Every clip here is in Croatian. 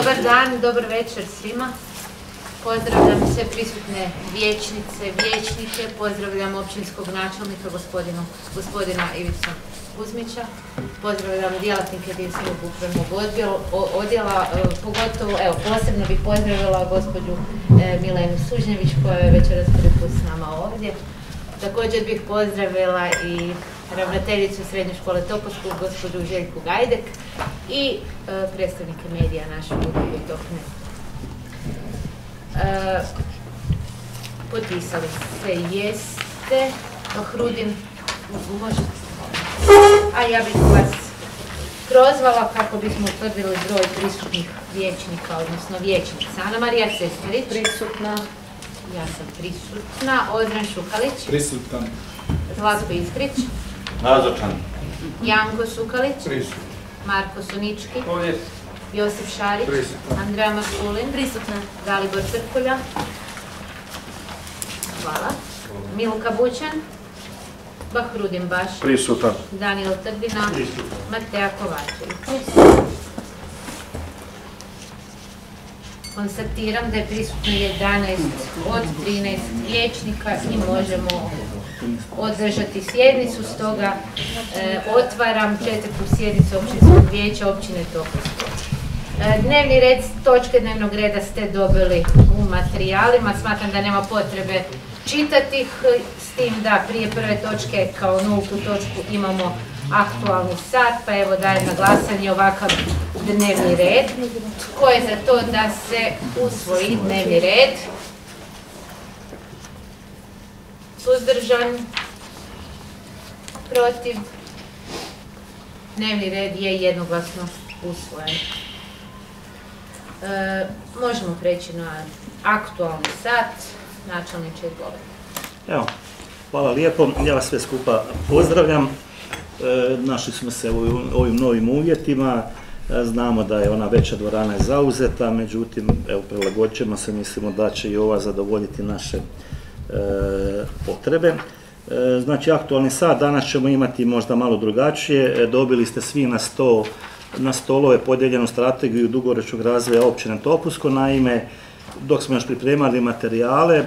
Dobar dan, dobar večer svima. Pozdravljam sve prisutne vijećnice, vijećnike, pozdravljam općinskog načelnika gospodina Ivicu Kuzmića, pozdravljam djelatnike jedinstvenog upravnog odjela, pogotovo, evo, posebno bih pozdravila gospođu Milenu Sužnjević koja je večeras prvi put s nama ovdje. Također bih pozdravila i ravnateljicu Srednje škole Topovsku, gospođu Željku Gajdek i predstavnike medija naše udruge Topne. Potpisali se jeste, Hrudin, možete. A ja bih vas prozvala kako bismo utvrdili broj prisutnih vijećnika, odnosno vijećnica. Ana Marija Cesterić. Prisutna. Ja sam prisutna. Odran Šukalić. Prisutan. Zlatko Iskrić. Nazočan. Janko Sukalić. Prisutan. Marko Sunički. Ovdje. Josip Šarić. Prisutan. Andreja Makulin. Prisutna. Dalibor Crkulja. Hvala. Milka Bućan. Bahrudin Baš. Prisutan. Danijel Trdina. Prisutan. Mateja Kovačević. Konstatiram da je prisutno 11 od 13 vijećnika i možemo održati sjednicu, stoga otvaram 4. sjednicu općinskog vijeća općine Topovsko. Dnevni red, točke dnevnog reda ste dobili u materijalima, smatram da nema potrebe čitati ih, s tim da prije prve točke kao nultu točku imamo aktualni sat, pa evo dajem na glasanje ovakav dnevni red. Tko je za to da se usvoji dnevni red? Suzdržan? Protiv? Dnevni red je jednoglasno usvojen. Možemo preći na aktualni sat. Načelniče, izvolite. Evo, hvala lijepo. Ja vas sve skupa pozdravljam. Našli smo se u ovim novim uvjetima. Znamo da je ona veća dvorana zauzeta, međutim, evo, prilagodit ćemo se, mislimo da će i ova zadovoljiti naše potrebe. Znači, aktualni sat danas ćemo imati možda malo drugačije. Dobili ste svi na stolove podijeljenu strategiju dugoročnog razvoja općine Topusko. Naime, dok smo još pripremali materijale,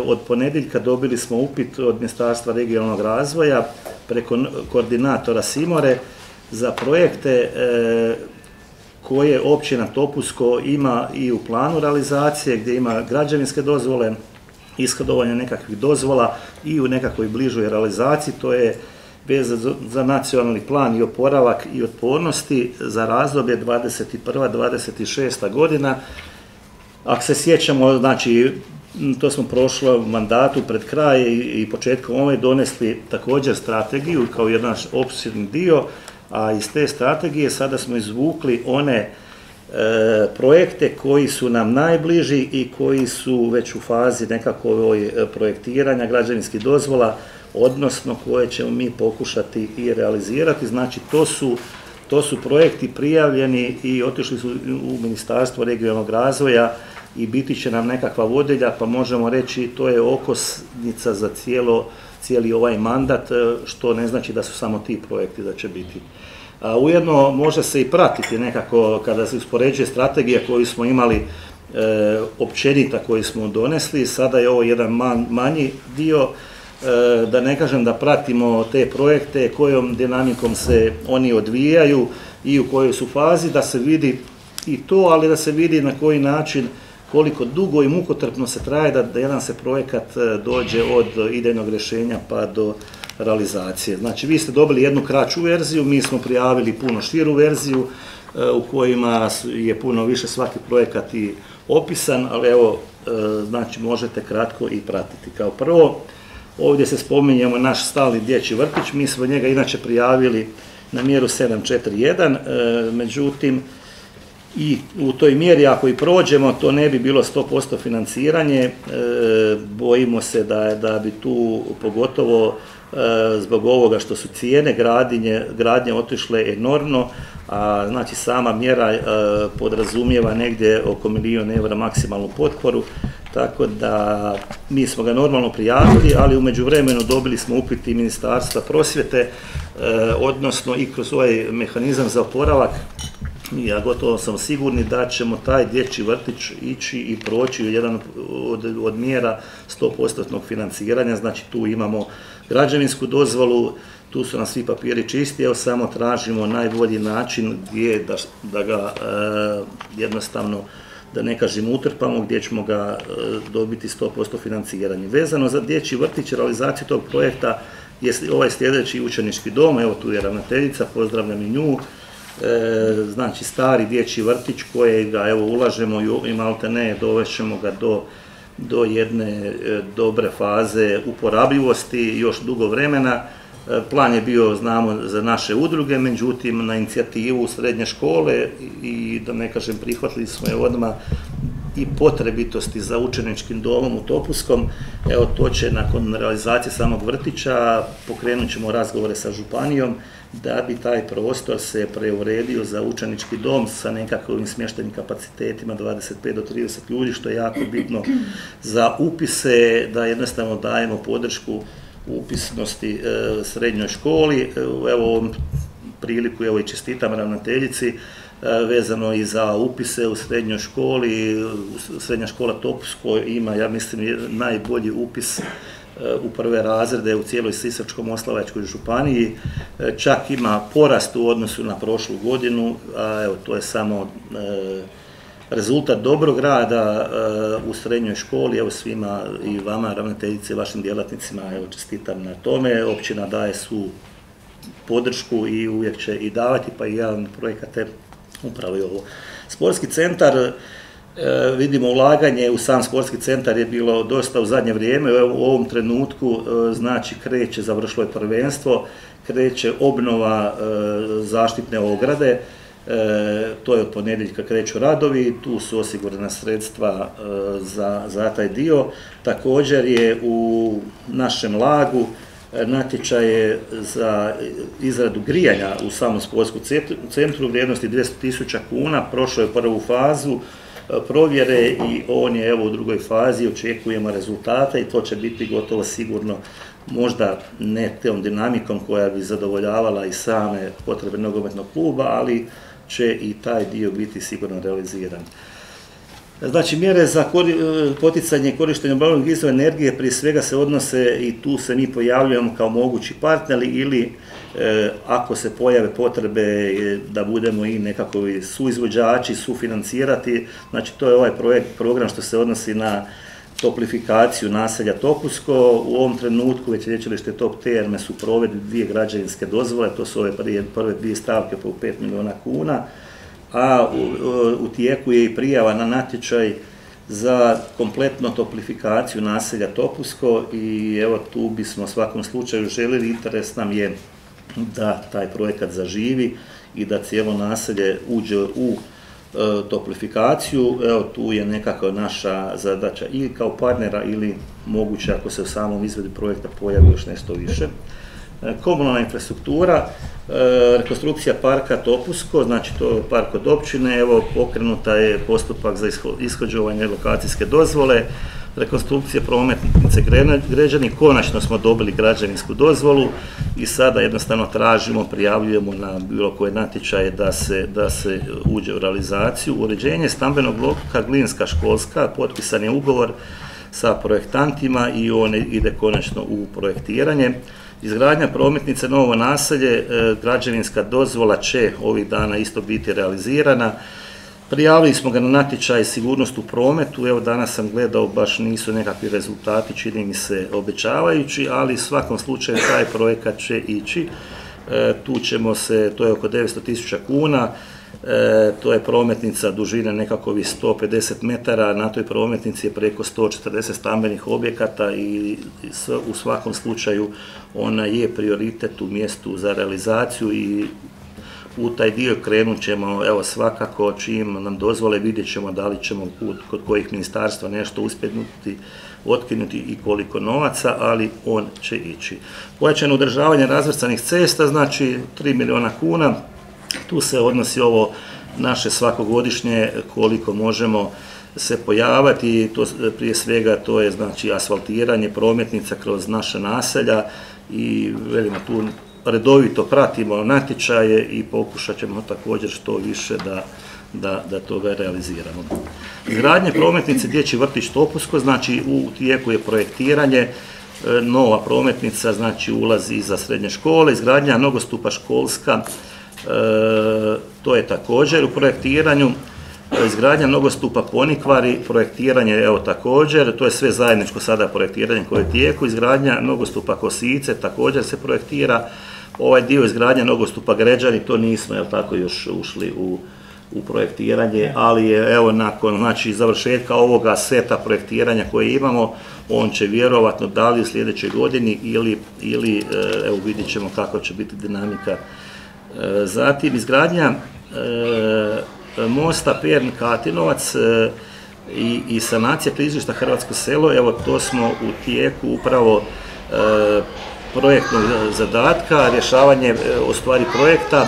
od ponedjeljka dobili smo upit od Ministarstva regionalnog razvoja preko koordinatora Simore za projekte koje općina Topusko ima i u planu realizacije, gdje ima građevinske dozvole, ishodovanje nekakvih dozvola i u nekakvoj bližoj realizaciji. To je vezano za nacionalni plan i oporavak i otpornosti za razdoblje 21-26. godina. Ako se sjećamo, znači, to smo prošlo mandatu pred kraj i početkom ove donesli također strategiju kao jedan opširni dio, a iz te strategije sada smo izvukli one projekte koji su nam najbliži i koji su već u fazi nekakvog projektiranja građevinskih dozvola, odnosno koje ćemo mi pokušati i realizirati. Znači, to su projekti prijavljeni i otišli su u Ministarstvo regionalnog razvoja i biti će nam nekakva vodilja, pa možemo reći to je okosnica za cijeli ovaj mandat, što ne znači da su samo ti projekti da će biti. Ujedno može se i pratiti nekako kada se uspoređuje strategija koju smo imali općenita koju smo donesli, sada je ovo jedan manji dio, da ne kažem da pratimo te projekte, kojom dinamikom se oni odvijaju i u kojoj su fazi, da se vidi i to, ali da se vidi na koji način, koliko dugo i mukotrpno se traje da jedan se projekat dođe od idejnog rješenja pa do realizacije. Znači, vi ste dobili jednu kraću verziju, mi smo prijavili puno širu verziju u kojima je puno više svaki projekat i opisan, ali evo, znači, možete kratko i pratiti. Kao prvo, ovdje se spominjemo naš stalni dječji vrtić, mi smo njega inače prijavili na mjeru 741, međutim, i u toj mjeri ako i prođemo, to ne bi bilo 100% financiranje, bojimo se da bi tu pogotovo zbog ovoga što su cijene gradnje otišle enormno, a znači sama mjera podrazumijeva negdje oko 1 milijun eura maksimalnu potporu, tako da mi smo ga normalno prijavili, ali u međuvremenu dobili smo upit i Ministarstva prosvjete, odnosno i kroz ovaj mehanizam za oporavak ja gotovo sam sigurni da ćemo taj dječji vrtić ići i proći jedan od mjera 100% financiranja, znači tu imamo građevinsku dozvolu, tu su nam svi papiri čisti, evo samo tražimo najbolji način gdje da ga jednostavno, da ne kažem utrpamo, gdje ćemo ga dobiti 100% financiranje. Vezano za dječji vrtić i realizaciju tog projekta je ovaj sljedeći učenički dom, evo tu je ravnateljica, pozdravljam i nju, znači stari dječji vrtić kojega evo ulažemo i malte ne dovešćemo ga do jedne dobre faze uporabljivosti još dugo vremena. Plan je bio, znamo, za naše udruge, međutim na inicijativu srednje škole i da ne kažem prihvatili smo je odmah i potrebitosti za učeničkim domom u Topuskom. Evo to će nakon realizacije samog vrtića pokrenut ćemo razgovore sa županijom da bi taj prostor se preuredio za učenički dom sa nekakvim smještajnim kapacitetima 25 do 30 ljudi, što je jako bitno za upise, da jednostavno dajemo podršku upisnosti srednjoj školi. Evo ovom priliku evo i čestitam ravnateljici vezano i za upise u srednjoj školi. Srednja škola Topusko ima, ja mislim, najbolji upis u prve razrede u cijeloj Sisačko-moslavačkoj županiji. Čak ima porast u odnosu na prošlu godinu, a evo to je samo rezultat dobrog rada u srednjoj školi. Evo svima i vama, ravnateljice, vašim djelatnicima, evo čestitam na tome. Općina daje svu podršku i uvijek će i davati, pa i jedan projekat upravo i ovo. Sportski centar, vidimo ulaganje u sam sportski centar je bilo dosta u zadnje vrijeme, u ovom trenutku znači kreće, završilo je prvenstvo, kreće obnova zaštitne ograde, to je od ponedjeljka kreću radovi, tu su osigurana sredstva za taj dio. Također je u našem Lagu natječaje za izradu grijanja u samom sportskom centru u vrijednosti 200.000 kuna, prošao je prvu fazu provjere i on je evo u drugoj fazi, očekujemo rezultate i to će biti gotovo sigurno, možda ne tom dinamikom koja bi zadovoljavala i same potrebe nogometnog kluba, ali će i taj dio biti sigurno realiziran. Znači, mjere za poticanje i korištenje obnovljivih izvora energije prije svega se odnose i tu se mi pojavljujemo kao mogući partneri ili ako se pojave potrebe da budemo i nekakvi suizvođači, sufinancirati. Znači, to je ovaj program što se odnosi na toplifikaciju naselja Topusko. U ovom trenutku već lječilište Top Terme su provedli 2 građevinske dozvole, to su ove prve 2 stavke po 5 milijuna kuna, a u tijeku je i prijava na natječaj za kompletno toplifikaciju naselja Topusko i evo tu bismo u svakom slučaju željeli, interes nam je da taj projekat zaživi i da cijelo naselje uđe u toplifikaciju. Evo tu je nekakva naša zadaća i kao partnera ili moguće ako se u samom izvedu projekta pojavi još nešto više. Komunalna infrastruktura, rekonstrukcija parka Topusko, znači to je park od općine, evo pokrenuta je postupak za ishođenje lokacijske dozvole, rekonstrukcija prometnice Gređani, konačno smo dobili građevinsku dozvolu i sada jednostavno tražimo, prijavljujemo na bilo koje natječaje da se uđe u realizaciju. Uređenje stambenog bloka Glinska školska, potpisan je ugovor sa projektantima i on ide konačno u projektiranje. Izgradnja prometnice Novo naselje, građevinska dozvola će ovih dana isto biti realizirana. Prijavili smo ga na natječaj sigurnost u prometu, evo danas sam gledao, baš nisu nekakvi rezultati, čini mi se obećavajući, ali u svakom slučaju taj projekat će ići. Tu ćemo se, to je oko 900.000 kuna, to je prometnica dužine nekakvih 150 metara, na toj prometnici je preko 140 stambenih objekata i u svakom slučaju ona je prioritet u mjestu za realizaciju i u taj dio krenut ćemo, evo svakako čim nam dozvole vidjet ćemo da li ćemo kod kojih ministarstva nešto uspjeti otkinuti i koliko novaca, ali on će ići. Pojačano održavanje razvrstanih cesta, znači 3 milijuna kuna, tu se odnosi ovo naše svakogodišnje koliko možemo se pojavati, to, prije svega to je znači asfaltiranje prometnica kroz naša naselja i velimo tu redovito pratimo natječaje i pokušat ćemo također što više da toga realiziramo. Izgradnje prometnice Dječji vrtić Topusko, znači u tijeku je projektiranje, nova prometnica, znači ulazi iza srednje škole, izgradnja nogostupa školska, to je također u projektiranju, izgradnja nogostupa Ponikvari, projektiranje evo također, to je sve zajedničko sada projektiranje koje je u tijeku, izgradnja nogostupa Kosice također se projektira, ovaj dio izgradnja nogostupa Gređani, to nismo tako još ušli u projektiranje, ali je evo nakon znači završetka ovoga seta projektiranja koje imamo, on će vjerovatno da li u sljedećoj godini ili evo vidjet ćemo kako će biti dinamika. Zatim izgradnja mosta Pern-Katinovac i sanacija klizišta Hrvatsko selo, evo to smo u tijeku upravo projektnog zadatka, rješavanje ostvari projekta,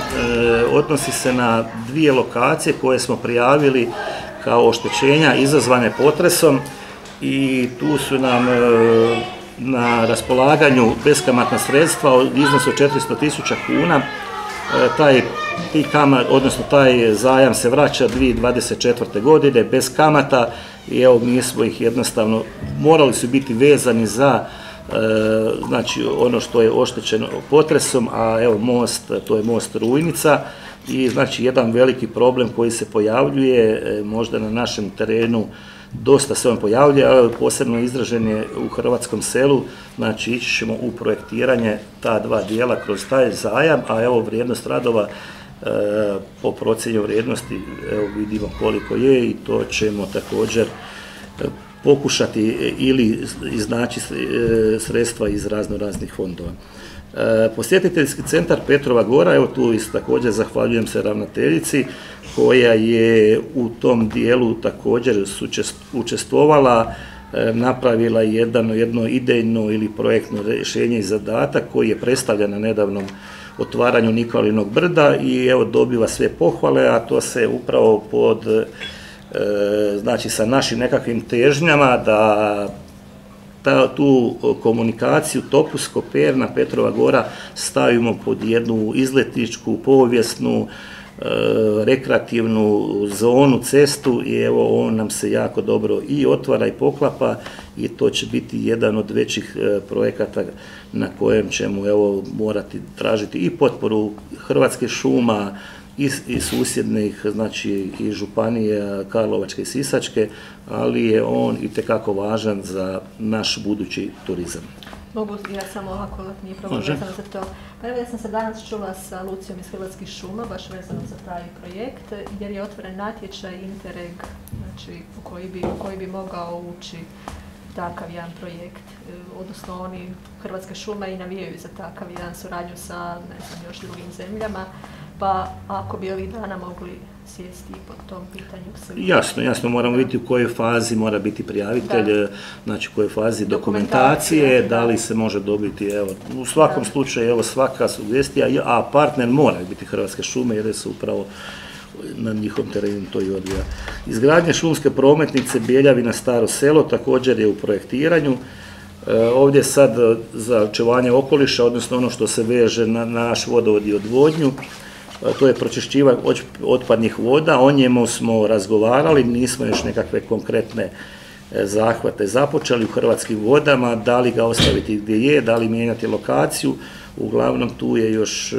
odnosi se na 2 lokacije koje smo prijavili kao oštećenja izazvane potresom i tu su nam na raspolaganju beskamatna sredstva u iznosu od 400.000 kuna. Taj zajam se vraća 2024. godine bez kamata i evo mi smo ih jednostavno, morali su biti vezani za znači ono što je oštećeno potresom, a evo most, to je most Rujnica i znači jedan veliki problem koji se pojavljuje možda na našem terenu, dosta se on pojavljuje, ali posebno izražen je u hrvatskom selu, znači ići ćemo u projektiranje ta 2 dijela kroz taj zajam, a evo vrijednost radova po procjeni vrijednosti evo vidimo koliko je i to ćemo također pokušati ili iznaći sredstva iz raznih fondova. Posjetiteljski centar Petrova Gora, evo tu također zahvaljujem se ravnateljici koja je u tom dijelu također učestvovala, napravila jedno idejno ili projektno rješenje i zadatak koji je predstavljen na nedavnom otvaranju Nikolinog brda i evo dobiva sve pohvale, a to se upravo znači sa našim nekakvim težnjama da tu komunikaciju Topusko-Perna, Petrova Gora stavimo pod jednu izletničku, povijesnu, rekreativnu zonu, cestu i evo on nam se jako dobro i otvara i poklapa i to će biti jedan od većih projekata na kojem ćemo evo morati tražiti i potporu Hrvatskih šuma i susjednih, znači i županije Karlovačke i Sisačke, ali je on itekako važan za naš budući turizam. Mogu ja samo ovako, nije problem vezano za to. Pa evo ja sam se danas čula sa Lucijom iz Hrvatskih šuma, baš vezano za taj projekt, jer je otvoren natječaj Interreg, znači u koji bi mogao ući takav jedan projekt, odnosno oni Hrvatske šume i navijaju za takav jedan suradnju sa ne znam još drugim zemljama, pa ako bi ovih dana mogli sjesti po tom pitanju. Jasno, moramo vidjeti u kojoj fazi mora biti prijavitelj, znači u kojoj fazi dokumentacije, da li se može dobiti, evo, u svakom slučaju, evo, svaka sugestija, a partner mora biti Hrvatske šume jer se upravo na njihovom terenu to i odvija. Izgradnja šumske prometnice Bjeljavina Staro selo također je u projektiranju. Ovdje sad za očuvanje okoliša, odnosno ono što se veže na naš vodovod i odvodnju, to je pročišćivanje otpadnih voda, o njemu smo razgovarali, nismo još nekakve konkretne zahvate započeli u Hrvatskim vodama, da li ga ostaviti gdje je, da li mijenjati lokaciju, uglavnom tu je još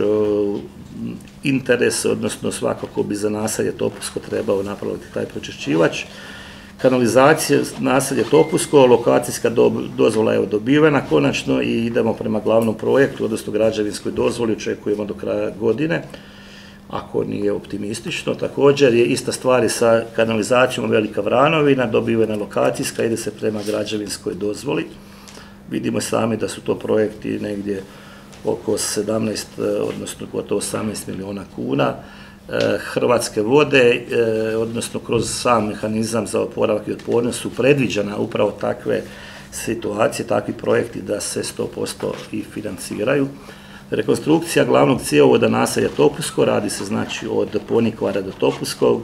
interes, odnosno svakako bi za naselje Topusko trebao napraviti taj pročišćivač. Kanalizacija naselje Topusko, lokacijska dozvola je dobivena konačno i idemo prema glavnom projektu, odnosno građevinskoj dozvoli, očekujemo do kraja godine, ako nije optimistično. Također je ista stvar i sa kanalizacijom Velika Vranovina, dobivena lokacijska, ide se prema građevinskoj dozvoli. Vidimo sami da su to projekti negdje oko 17, odnosno gotovo 18 milijuna kuna. Hrvatske vode, odnosno kroz sam mehanizam za oporavak i otpornost su predviđena upravo takve situacije, takvi projekti da se 100% i financiraju. Rekonstrukcija glavnog cjevovoda naselja Topusko, radi se znači od Ponikvara do Topuskog,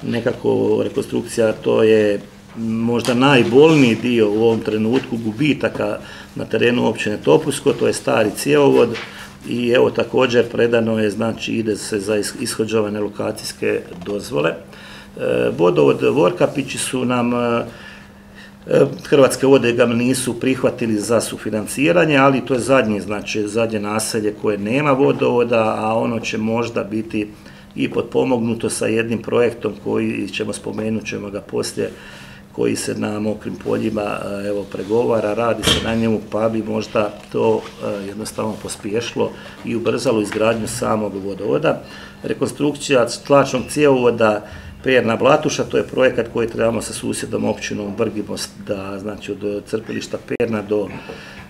nekako rekonstrukcija to je možda najbolniji dio u ovom trenutku gubitaka na terenu općine Topusko, to je stari cjevovod i evo također predano je, znači ide se za ishođavanje lokacijske dozvole. Vodovod Vorkapići su nam, Hrvatske vode ga nisu prihvatili za sufinanciranje, ali to je zadnje naselje koje nema vodovoda, a ono će možda biti i potpomognuto sa jednim projektom koji ćemo ga poslije, koji se na Mokrim poljima pregovara, radi se na njemu, pa bi možda to jednostavno pospješilo i ubrzalo izgradnju samog vodovoda. Rekonstrukcija tlačnog cjevovoda Perna-Blatuša, to je projekat koji trebamo sa susjedom općinom Vrgimost, da znači od crpilišta Perna do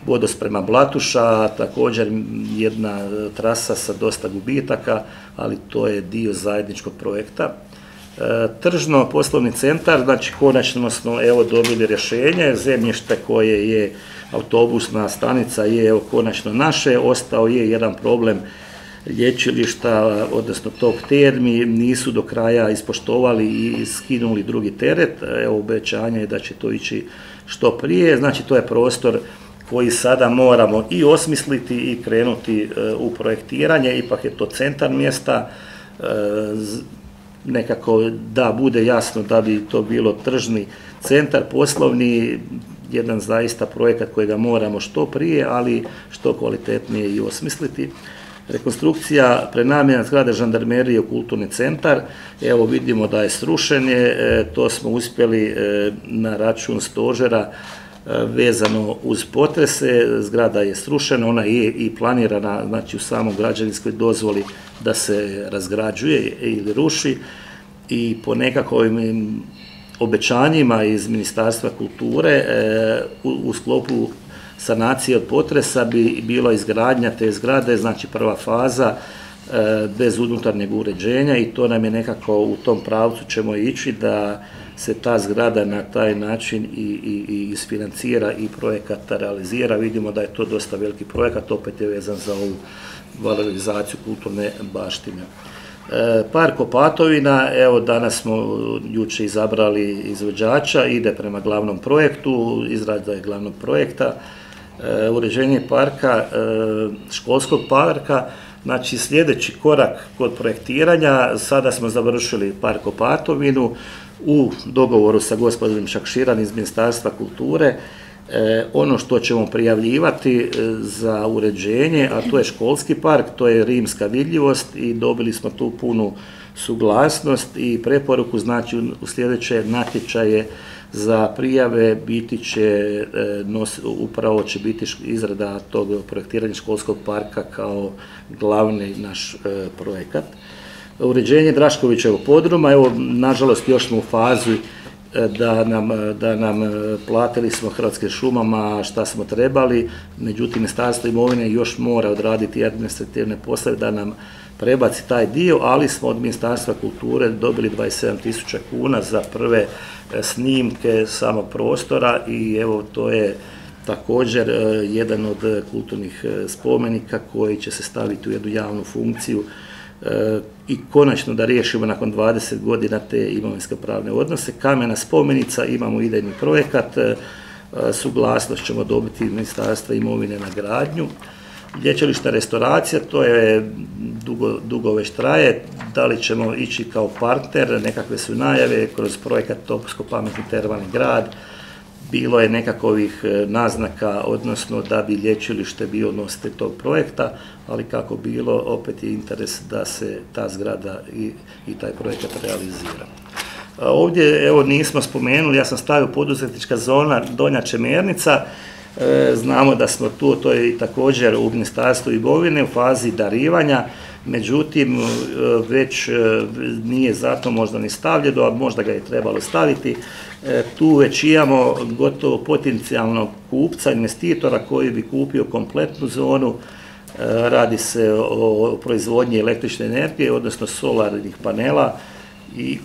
vodosprema Blatuša, također jedna trasa sa dosta gubitaka, ali to je dio zajedničkog projekta. Tržno poslovni centar, znači konačno smo dobili rješenje, zemljište koje je autobusna stanica je konačno naše, ostao je jedan problem lječilišta, odnosno tog termi, nisu do kraja ispoštovali i skinuli drugi teret, obećanje je da će to ići što prije, znači to je prostor koji sada moramo i osmisliti i krenuti u projektiranje, ipak je to centar mjesta, nekako da bude jasno da bi to bilo tržni centar, poslovni, jedan zaista projekat kojega moramo što prije, ali što kvalitetnije i osmisliti. Rekonstrukcija prenamjena zgrade žandarmerije u kulturni centar, evo vidimo da je srušenje, to smo uspjeli na račun stožera vezano uz potrese, zgrada je srušena, ona je i planirana, znači u samom građevinskoj dozvoli da se razgrađuje ili ruši i po nekakvim obećanjima iz Ministarstva kulture u sklopu sanacije od potresa bi bila izgradnja te zgrade, znači prva faza bez unutarnjeg uređenja i to nam je nekako u tom pravcu ćemo ići da se ta zgrada na taj način i isfinancira i projekat realizira. Vidimo da je to dosta veliki projekat, opet je vezan za ovu valorizaciju kulturne baštine. Park Opatovina, evo danas smo jučer izabrali izvođača, ide prema glavnom projektu, izrada je glavnog projekta, uređenje parka, školskog parka, znači sljedeći korak kod projektiranja, sada smo završili Park Opatovinu u dogovoru sa gospodinom Šakširan iz Ministarstva kulture. Ono što ćemo prijavljivati za uređenje, a to je školski park, to je rimska vidljivost i dobili smo tu punu suglasnost i preporuku, znači u sljedeće natječaje za prijave upravo će biti izrada tog projektiranja školskog parka kao glavni naš projekat. Uređenje Draškovićevog podruma, evo nažalost još smo u fazi da nam platili smo Hrvatskim šumama šta smo trebali, međutim Ministarstvo imovine još mora odraditi administrativne poslove da nam prebaci taj dio, ali smo od Ministarstva kulture dobili 27.000 kuna za prve snimke samog prostora i evo to je također jedan od kulturnih spomenika koji će se staviti u jednu javnu funkciju i konačno da riješimo nakon 20 godina te imovinsko-pravne odnose. Kamena spomenica, imamo idejni projekat, suglasnost ćemo dobiti Ministarstva imovine na gradnju. Lječilišna restauracija, to je dugo već traje, da li ćemo ići kao partner, nekakve su najave kroz projekat Topusko pametni termalni grad, bilo je nekakvih naznaka, odnosno da bi lječilište bio nositelj tog projekta, ali kako bilo, opet je interes da se ta zgrada i taj projekat realizira. Ovdje, evo, nismo spomenuli, ja sam stavio poduzetnička zona Donja Čemernica, znamo da smo tu, to je i također u Ministarstvu imovine u fazi darivanja, međutim, već nije zato možda ni stavljeno, a možda ga je trebalo staviti. Tu već imamo gotovo potencijalnog kupca, investitora koji bi kupio kompletnu zonu. Radi se o proizvodnji električne energije, odnosno solarnih panela.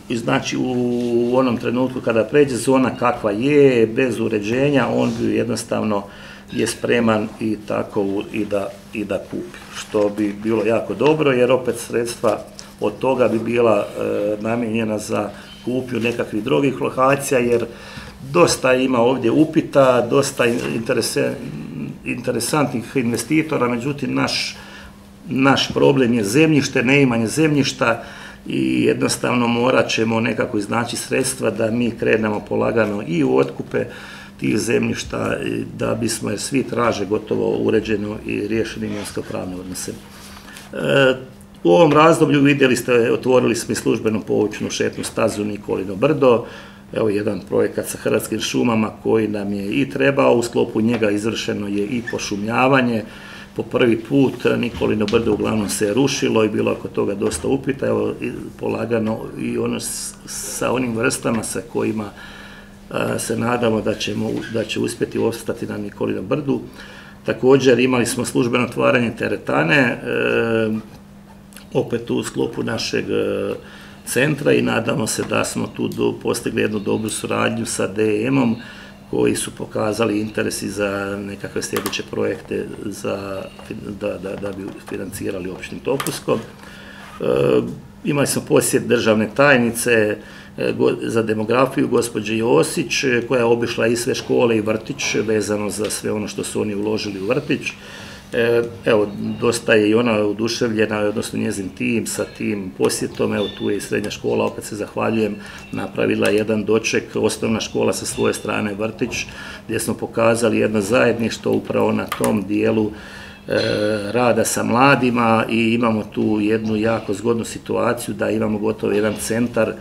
I znači u onom trenutku kada pređe zona kakva je, bez uređenja, on bi jednostavno je spreman i tako i da kupi, što bi bilo jako dobro, jer opet sredstva od toga bi bila namijenjena za kupnju nekakvih drugih lokacija, jer dosta ima ovdje upita, dosta interesantnih investitora, međutim naš naš problem je zemljište, neimanje zemljišta i jednostavno morat ćemo nekako iznaći sredstva da mi krenemo polagano i u otkupe tih zemljišta da bismo, jer svi traže gotovo uređeno i riješeni imovinsko-pravne odnose. U ovom razdoblju vidjeli ste, otvorili smo i službenu povučnu šetnu stazu Nikolino brdo, evo jedan projekat sa Hrvatskim šumama koji nam je i trebao, u sklopu njega izvršeno je i pošumljavanje. Po prvi put Nikolino brdo uglavnom se je rušilo i bilo oko toga dosta upita, evo polagano i ono sa onim vrstama sa kojima se nadamo da će uspjeti opstati na Nikolinom brdu. Također imali smo službeno otvaranje teretane, opet u sklopu našeg centra i nadamo se da smo tu postigli jednu dobru suradnju sa DM-om koji su pokazali interesi za nekakve sljedeće projekte da bi financirali općinu Topusko. Imali smo posjet državne tajnice za demografiju, gospođe Josić, koja je obišla i sve škole i vrtić vezano za sve ono što su oni uložili u vrtić. Evo, dosta je i ona oduševljena, odnosno njezin tim sa tim posjetom. Evo, tu je i srednja škola, opet se zahvaljujem, napravila jedan doček, osnovna škola sa svoje strane vrtić, gdje smo pokazali jedno zajedništvo upravo na tom dijelu rada sa mladima i imamo tu jednu jako zgodnu situaciju da imamo gotovo jedan centar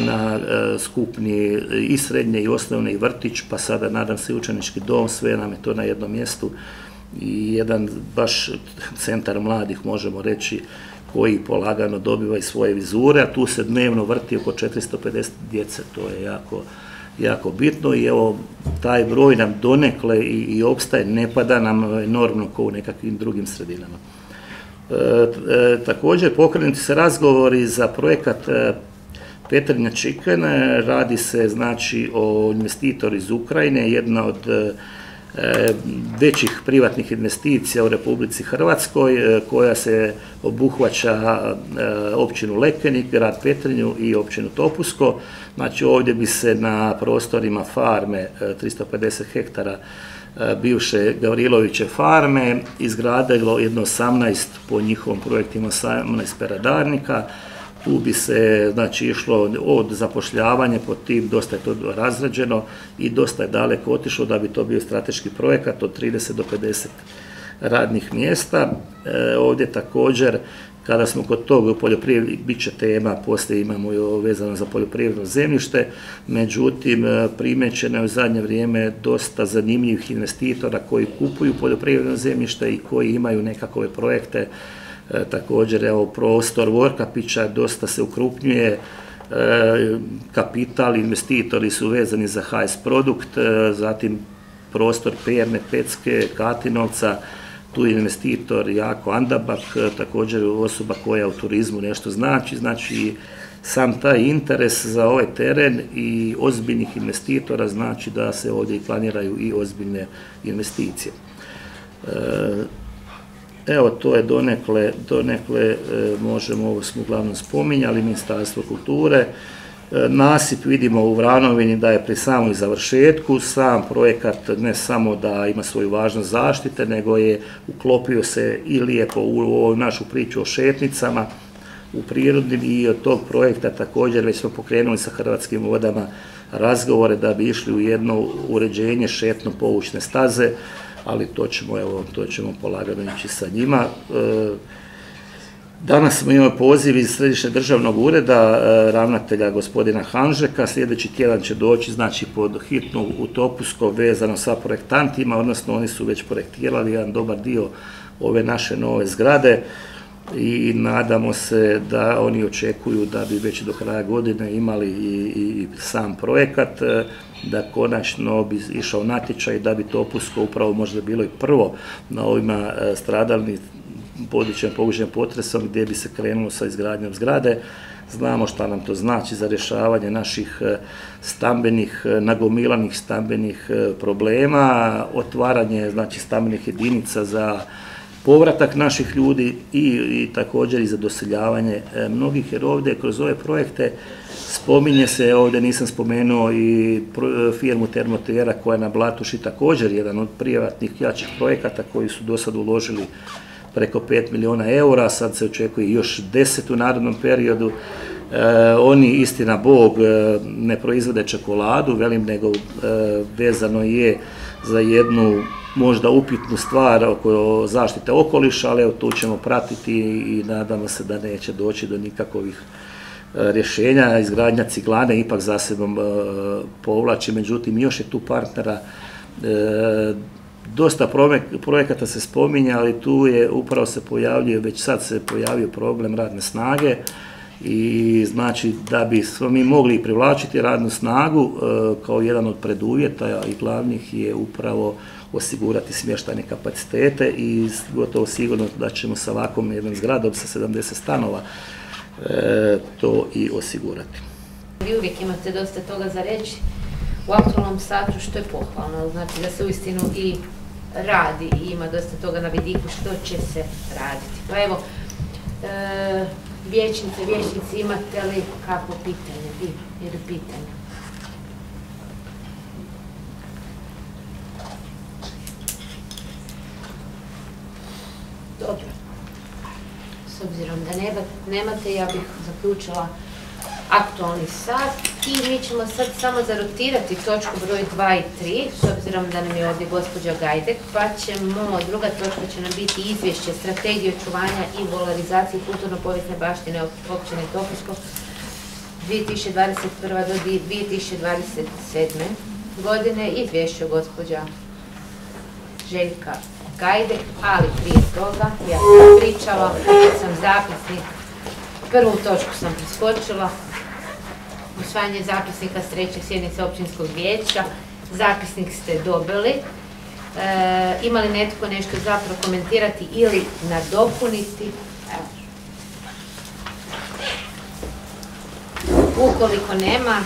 na skupni i srednje i osnovne i vrtić, pa sada nadam se i učenički dom, sve nam je to na jednom mjestu i jedan baš centar mladih, možemo reći, koji polagano dobiva i svoje vizure, a tu se dnevno vrti oko 450 djece, to je jako bitno i evo taj broj nam donekle i opstaje, ne pada nam enormno kao u nekakvim drugim sredinama. Također pokrenuti se razgovori za projekat Petrinja Chicken, radi se znači o investitoru iz Ukrajine, jedna od većih privatnih investicija u Republici Hrvatskoj koja se obuhvaća općinu Lekenik, grad Petrinju i općinu Topusko. Znači ovdje bi se na prostorima farme 350 hektara bivše Gavriloviće farme izgradilo jedno 18, po njihovom projektima 18 peradarnika. Tu bi se znači išlo od zapošljavanja pod tim, dosta je to razrađeno i dosta je daleko otišlo da bi to bio strateški projekat od 30 do 50 radnih mjesta. Ovdje također, kada smo kod tog poljoprivrednih, bit će tema, poslije imamo i vezano za poljoprivredno zemljište, međutim primećeno je u zadnje vrijeme dosta zanimljivih investitora koji kupuju poljoprivredno zemljište i koji imaju nekakve projekte. Također, evo, prostor Vorkapića dosta se ukrupnjuje, kapital, investitori su vezani za HS Produkt, zatim prostor Perne, Pecke, Katinovca, tu je investitor Jako Andabak, također osoba koja u turizmu nešto znači sam taj interes za ovaj teren i ozbiljnih investitora znači da se ovdje planiraju i ozbiljne investicije. Evo, to je donekle možemo, ovo smo uglavnom spominjali, Ministarstvo kulture. Nasip vidimo u Vranovini da je pri samoj završetku, sam projekat ne samo da ima svoju važnost zaštite, nego je uklopio se i lijepo u ovu našu priču o šetnicama, u prirodnim, i od tog projekta također već smo pokrenuli sa Hrvatskim vodama razgovore da bi išli u jedno uređenje šetno-povučne staze, ali to ćemo polagano ići sa njima. Danas smo imali poziv iz Središnjeg državnog ureda ravnatelja gospodina Hanžeka, sljedeći tjedan će doći znači pod hitnu u Topusko vezano sa projektantima, odnosno oni su već projektirali jedan dobar dio ove naše nove zgrade i nadamo se da oni očekuju da bi već do kraja godine imali i sam projekat, da konačno bi išao natječaj, da bi Topusko upravo možda bilo i prvo na ovima stradalnim područjima pogođenim potresom gdje bi se krenulo sa izgradnjom zgrade. Znamo šta nam to znači za rješavanje naših stambenih, nagomilanih stambenih problema, otvaranje znači stambenih jedinica za povratak naših ljudi i također i za doseljavanje mnogih, jer ovdje kroz ove projekte spominje se, ovdje nisam spomenuo i firmu Termotera koja je na Blatuši također jedan od privatnih jačih projekata koji su do sad uložili preko 5 milijuna eura, sad se očekuje još 10 u narednom periodu. Oni, istina Bog, ne proizvode čokoladu, velim, nego vezano je za jednu možda upitnu stvar oko zaštite okoliša, ali evo tu ćemo pratiti i nadamo se da neće doći do nikakvih rješenja. Izgradnja ciglane ipak za sobom povlači, međutim još je tu partnera. Dosta projekata se spominja, ali tu je upravo se pojavljuje, već sad se pojavio problem radne snage i znači da bi mi mogli privlačiti radnu snagu kao jedan od preduvjeta i glavnih je upravo osigurati smještajne kapacitete i gotovo sigurno da ćemo sa ovakvom jednom zgradom sa 70 stanova to i osigurati. Vi uvijek imate dosta toga za reći u aktualnom satu, što je pohvalno, znači da se uistinu i radi i ima dosta toga na vidiku što će se raditi. Pa evo, vijećnici, imate li kakvo pitanje ili pitanja? Dobro. S obzirom da nemate, ja bih zaključila aktualni sat i mi ćemo sad samo zarotirati točku broj 2 i 3, s obzirom da nam je ovdje gospođa Gajdek, pa ćemo, druga točka će nam biti izvješće strategije očuvanja i valorizacije kulturno-povijesne baštine općine Topusko 2021. do 2027. godine. Izvješće gospođa Željka Gajdek, ali prije toga ja sam pričala, sam zapisnik, prvu točku sam preskočila, usvajanje zapisnika s 3. sjednice općinskog vijeća. Zapisnik ste dobili. Ima li netko nešto za prokomentirati ili nadopuniti? Ukoliko nema,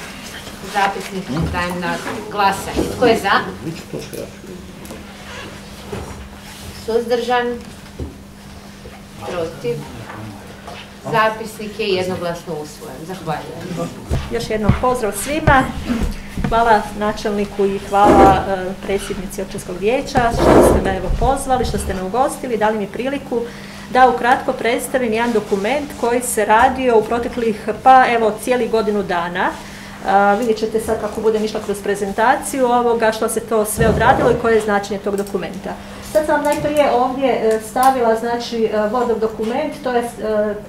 zapisnik dajem na glasanje. Tko je za? Suzdržan? Protiv? Zapisnik je jednoglasno usvojen. Zahvaljujem. Još jednom pozdrav svima. Hvala načelniku i hvala predsjednici općinskog vijeća što ste me pozvali, što ste me ugostili, dali mi priliku da ukratko predstavim jedan dokument koji se radio u proteklih, cijeli godinu dana. Vidjet ćete sad kako budem išla kroz prezentaciju ovoga, što se to sve odradilo i koje je značenje tog dokumenta. Sad sam najprije ovdje stavila, znači, Wordov dokument, to je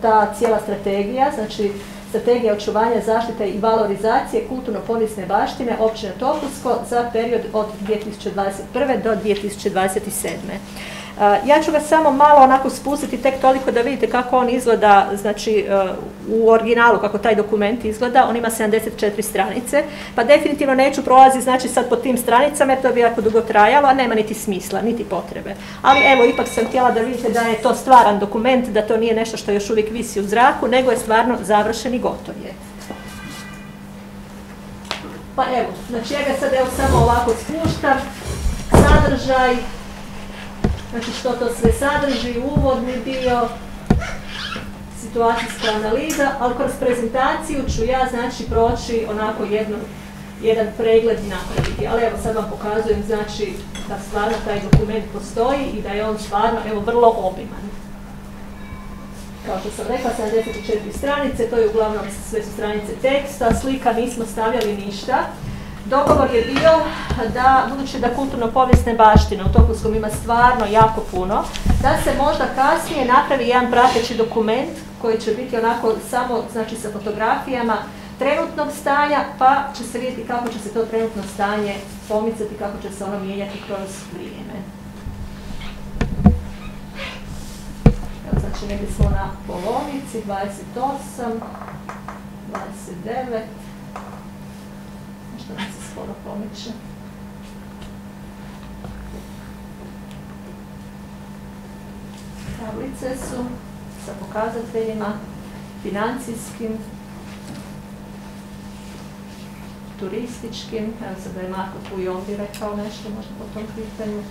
ta cijela strategija, znači strategija očuvanja, zaštite i valorizacije kulturno-povijesne baštine općine Topusko za period od 2021. do 2027. Ja ću ga samo malo onako spustiti, tek toliko da vidite kako on izgleda, znači u originalu, kako taj dokument izgleda. On ima 74 stranice, pa definitivno neću prolaziti, znači sad po tim stranicama, jer to bi jako dugo trajalo, a nema niti smisla, niti potrebe. Ali evo, ipak sam htjela da vidite da je to stvaran dokument, da to nije nešto što još uvijek visi u zraku, nego je stvarno završen i gotov je. Pa evo, znači ja ga sad evo samo ovako spuštam, sadržaj, znači što to sve sadrži, uvodni dio, situacijska analiza, ali kroz prezentaciju ću ja znači proći onako jedan pregled napraviti. Ali evo sad vam pokazujem znači da stvarno taj dokument postoji i da je on stvarno evo vrlo obiman. Kao što sam rekla, 74 stranice, to je uglavnom sve su stranice teksta, slika nismo stavljali ništa. Dogovor je bio da, budući da kulturno-povijesne baštine u Topuskom ima stvarno jako puno, da se možda kasnije napravi jedan prateći dokument koji će biti onako samo, znači sa fotografijama trenutnog stanja, pa će se vidjeti kako će se to trenutno stanje pomicati, kako će se ono mijenjati kroz vrijeme. Evo, znači negdje smo na polovici, 28, 29, što nam se skoro pomiče. Tablice su sa pokazateljima financijskim, turističkim, evo sad da je Marko tu i on bi rekao nešto možda po tom pitanju.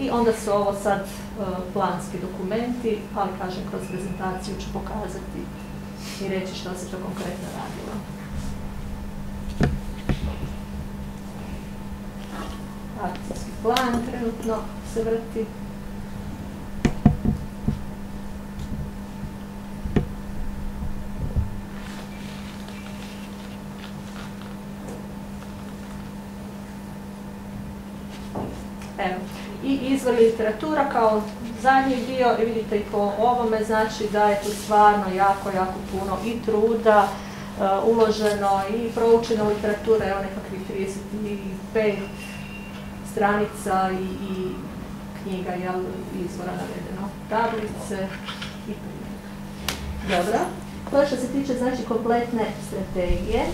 I onda su ovo sad planski dokumenti, ali kažem kroz prezentaciju ću pokazati i reći što se to konkretno radilo. Akcijski plan trenutno se vrti. Evo. I izvor literatura kao zadnji dio, i vidite i po ovome, znači da je tu stvarno jako puno i truda uloženo i proučeno literatura, evo nekakvih 35 stranica i knjiga, izvora navedeno, tablice i primjer. Dobro, to što se tiče znači kompletne strategije.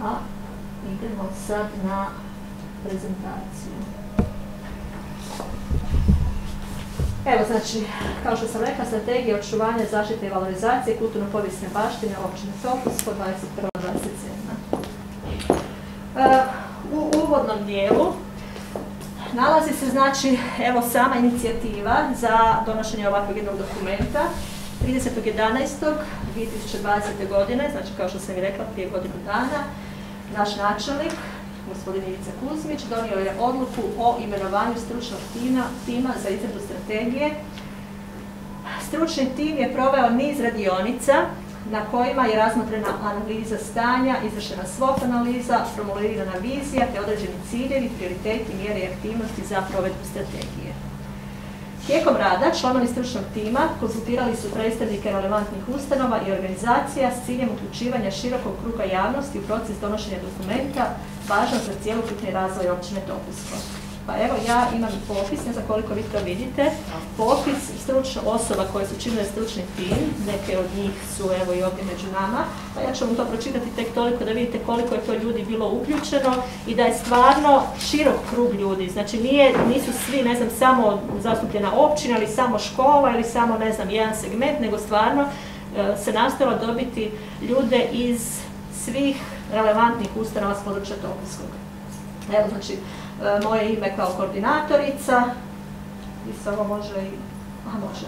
A idemo sad na prezentaciju. Evo, znači, kao što sam rekla, strategija očuvanja, zaštite i valorizacije kulturno-povijesne baštine općine Topusko 21-27. U uvodnom dijelu nalazi se, znači, evo sama inicijativa za donošenje ovakvog jednog dokumenta 30.11.2020. godine, znači kao što sam i rekla prije godinu dana, naš načelnik, gospodin Ivica Kuzmić, donio je odluku o imenovanju stručnog tima za izradu strategije. Stručni tim je proveo niz radionica na kojima je razmotrena analiza stanja, izvršena SWOT analiza, formulirana vizija te određeni ciljevi, prioriteti, mjere i aktivnosti za provedbu strategije. Tijekom rada članovi stručnog tima konzultirali su predstavnike relevantnih ustanova i organizacija s ciljem uključivanja širokog kruga javnosti u proces donošenja dokumenta važan za cjelokupni razvoj općine Topusko. Pa evo, ja imam popis, ne znam koliko vi to vidite, popis osoba koje su činile stručni tim, neke od njih su evo i ovdje među nama, pa ja ću vam to pročitati tek toliko da vidite koliko je to ljudi bilo uključeno i da je stvarno širok krug ljudi, znači nisu svi, ne znam, samo zastupljena općina ili samo škola ili samo, ne znam, jedan segment, nego stvarno se nastojalo dobiti ljude iz svih relevantnih ustanova s područja Topuskog. Evo, znači, moje ime kao koordinatorica, i samo može i... može.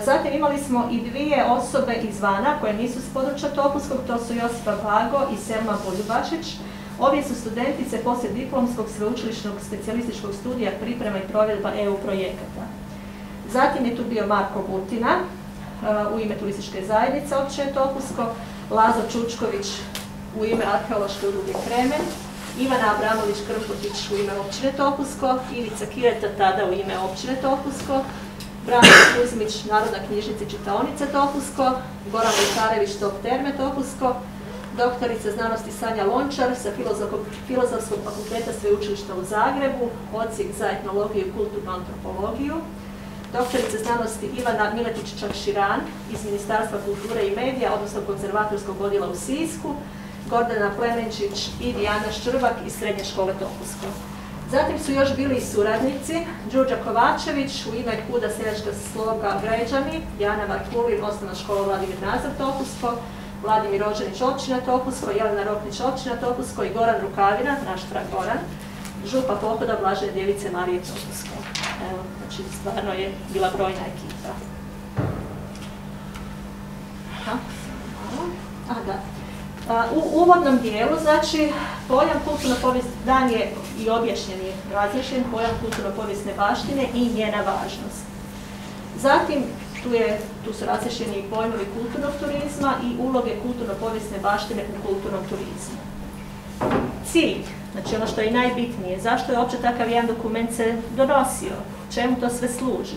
Zatim imali smo i dvije osobe izvana koje nisu s područja Topuskog, to su Josipa Bago i Selma Boljubašić. Obje su studentice poslijediplomskog sveučilišnog specijalističkog studija priprema i provedba EU projekata. Zatim je tu bio Marko Butina u ime turističke zajednice općine Topusko, Lazo Čučković u ime arheološke udruge Kremen, Ivana Abramović-Krmpotić u ime općine Topusko, Ivica Kireta tada u ime općine Topusko, Branko Kuzmić, Narodna knjižnica i čitaonica Topusko, Goran Lukarević, Top Terme Topusko, doktorica znanosti Sanja Lončar sa Filozofskog fakulteta Sveučilišta u Zagrebu, odsjek za etnologiju i kulturnu antropologiju, doktorica znanosti Ivana Miletić-Čakširan iz Ministarstva kulture i medija, odnosno konzervatorskog odjela u Sisku, Gordana Plemenčić i Dijana Ščrbak iz Srednje škole Topusko. Zatim su još bili i suradnici, Đurđa Kovačević u ime KUD-a seljačka sloga Gređani, Jana Markulin, osnovna škola Vladimir Nazor Topusko, Vladimir Rođenić općina Topusko, Jelena Roknić općina Topusko i Goran Rukavina, naš frak Goran, župa pohoda Blažene Djevice Marije Topusko. Evo, znači stvarno je bila brojna ekipa. U uvodnom dijelu, znači, pojam kulturno-povijesne, dan je i objašnjen je različen pojam kulturno-povijesne baštine i njena važnost. Zatim, tu su različeni i pojmovi kulturnog turizma i uloge kulturno-povijesne baštine u kulturnom turizmu. Cilj, znači ono što je najbitnije, zašto je uopće takav jedan dokument se donosio, čemu to sve služi.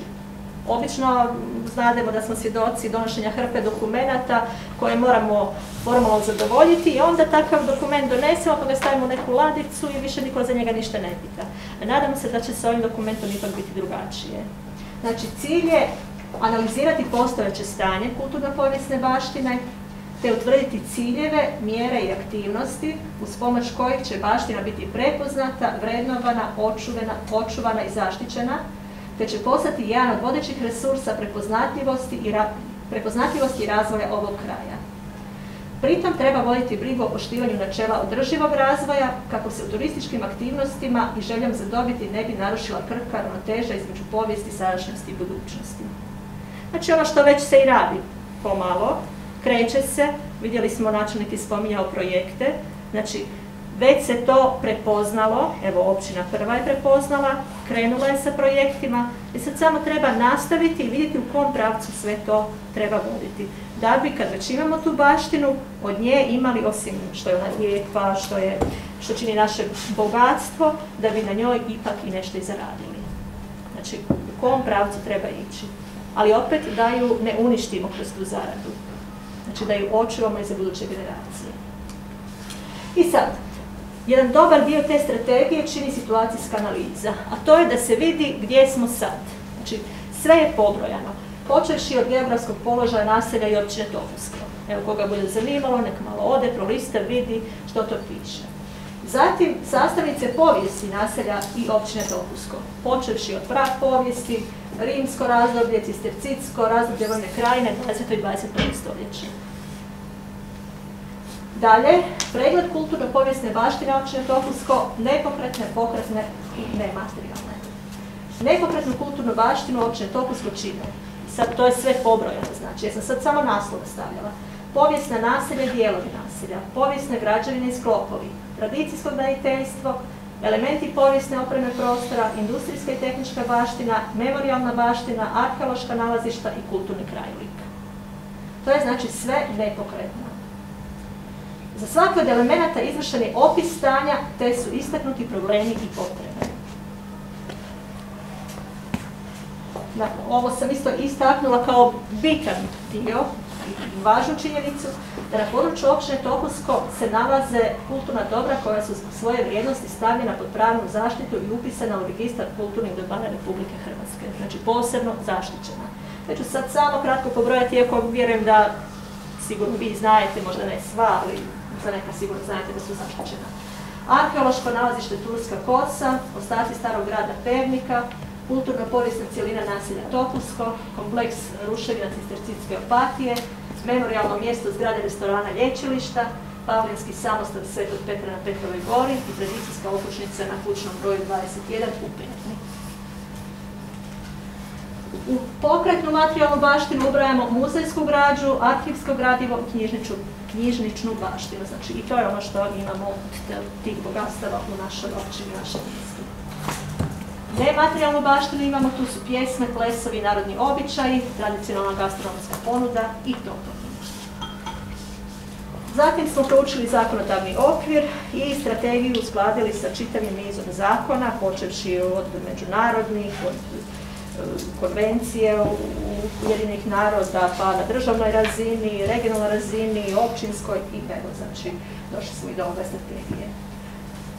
Obično znademo da smo svjedoci donošenja hrpe dokumenata koje moramo formalno zadovoljiti i onda takav dokument donesemo pa ga stavimo u neku ladicu i više niko za njega ništa ne pita. Nadamo se da će se ovim dokumentom ipak biti drugačije. Znači, cilj je analizirati postojeće stanje kulturno-povijesne baštine te utvrditi ciljeve, mjere i aktivnosti uz pomoć kojih će baština biti prepoznata, vrednovana, očuvana i zaštićena, te će postati jedan od vodećih resursa prepoznatljivosti i razvoja ovog kraja. Pritom treba voditi brigu o poštivanju načela održivog razvoja, kako se u turističkim aktivnostima i željom za dobiti ne bi narušila krhka ravnoteža između povijesti, sadašnjosti i budućnosti. Znači, ono što već se i radi pomalo, kreće se, vidjeli smo, načelnik je spominjao projekte, znači već se to prepoznalo, evo općina prva je prepoznala, krenula je sa projektima i sad samo treba nastaviti i vidjeti u kom pravcu sve to treba voditi. Da bi, kad već imamo tu baštinu, od nje imali, osim što je ona lijepa, što čini naše bogatstvo, da bi na njoj ipak i nešto i zaradili. Znači, u kom pravcu treba ići. Ali opet da ju ne uništimo kroz tu zaradu. Znači da ju očuvamo i za buduće generacije. I sad, jedan dobar dio te strategije čini situacijska analiza, a to je da se vidi gdje smo sad. Znači, sve je pobrojano. Počevši od geografskog položaja naselja i općine Topusko. Evo, koga bude zanimalo, nek malo ode, prolista, vidi što to piše. Zatim, sastavnice povijesti naselja i općine Topusko. Počevši od prapovijesti, rimsko razdoblje, cistercitsko razdoblje vojne krajine, 20. i 21. stoljeće. Dalje, pregled kulturno-povijesne baštine općine Topusko, nepokretne, pokretne i nematerijalne. Nepokretnu kulturnu baštinu općine Topusko čine. Sad, to je sve pobrojano, znači, ja sam sad samo naslove stavljala. Povijesna naselja i dijelovi naselja, povijesne građevine i sklopovi, tradicijsko graditeljstvo, elementi povijesne opreme prostora, industrijska i tehnička baština, memorijalna baština, arheološka nalazišta i kulturni krajolik. To je znači sve nepokretno. Za svaki od elemenata izvršen je opis stanja, te su istaknuti problemi i potrebe. Ovo sam isto istaknula kao bitan dio, važnu činjenicu, da na području općine Topusko se nalaze kulturna dobra koja su zbog svoje vrijednosti stavljena pod pravnu zaštitu i upisana u registar kulturnih dobara Republike Hrvatske. Znači posebno zaštićena. Ja ću sad samo kratko pobrojati, iako vjerujem da sigurno vi znajete, možda ne sva, ali za neka sigurno znajete da su zaštićena. Arheološko nalazište Turska kosa, ostaci starog grada Pernika, kulturno-povijesna cjelina naselja Topusko, kompleks ruševina Cistercitske opatije, memorijalno mjesto zgrade restorana Lječilišta, Pavlinski samostan Svetog Petra na Petrovoj gori i tradicijska okućnica na kućnom broju 21 u Petni. U pokretnu materijalnu baštinu ubrajamo muzejsku građu, arhivsko gradivo i knjižničnu baštinu. Znači i to je ono što imamo od tih bogatstava u našoj općini, našem mjestu. Nematerijalnu baštinu imamo, tu su pjesme, plesovi, narodni običaji, tradicionalna gastronomska ponuda i topovina. Zatim smo proučili zakonodavni okvir i strategiju uskladili sa čitavim nizom zakona, počevši od međunarodnih, od konvencije Ujedinjenih naroda, pa na državnoj razini, regionalnoj razini, općinskoj i evo, znači došli smo i do ove strategije.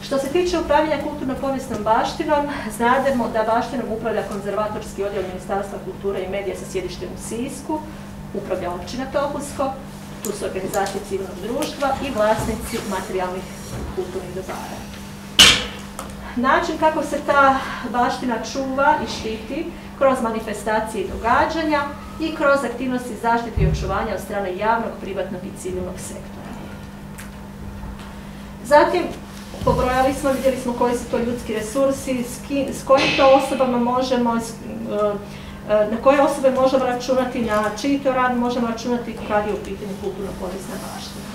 Što se tiče upravljanja kulturno-povijesnom baštinom, znademo da baštinom upravlja konzervatorski odjel Ministarstva kulture i medija sa sjedištem u Sisku, upravlja općina Topusko, tu su organizacije civilnog društva i vlasnici materijalnih kulturnih dobara. Način kako se ta baština čuva i štiti kroz manifestacije i događanja i kroz aktivnosti zaštite i očuvanja od strane javnog, privatnog i civilnog sektora. Zatim, pobrojali smo, vidjeli smo koji su to ljudski resursi, s kojim to osobama možemo, na koje osobe možemo računati, na čiji to rad možemo računati kad je u pitanju kulturno-povijesna baština.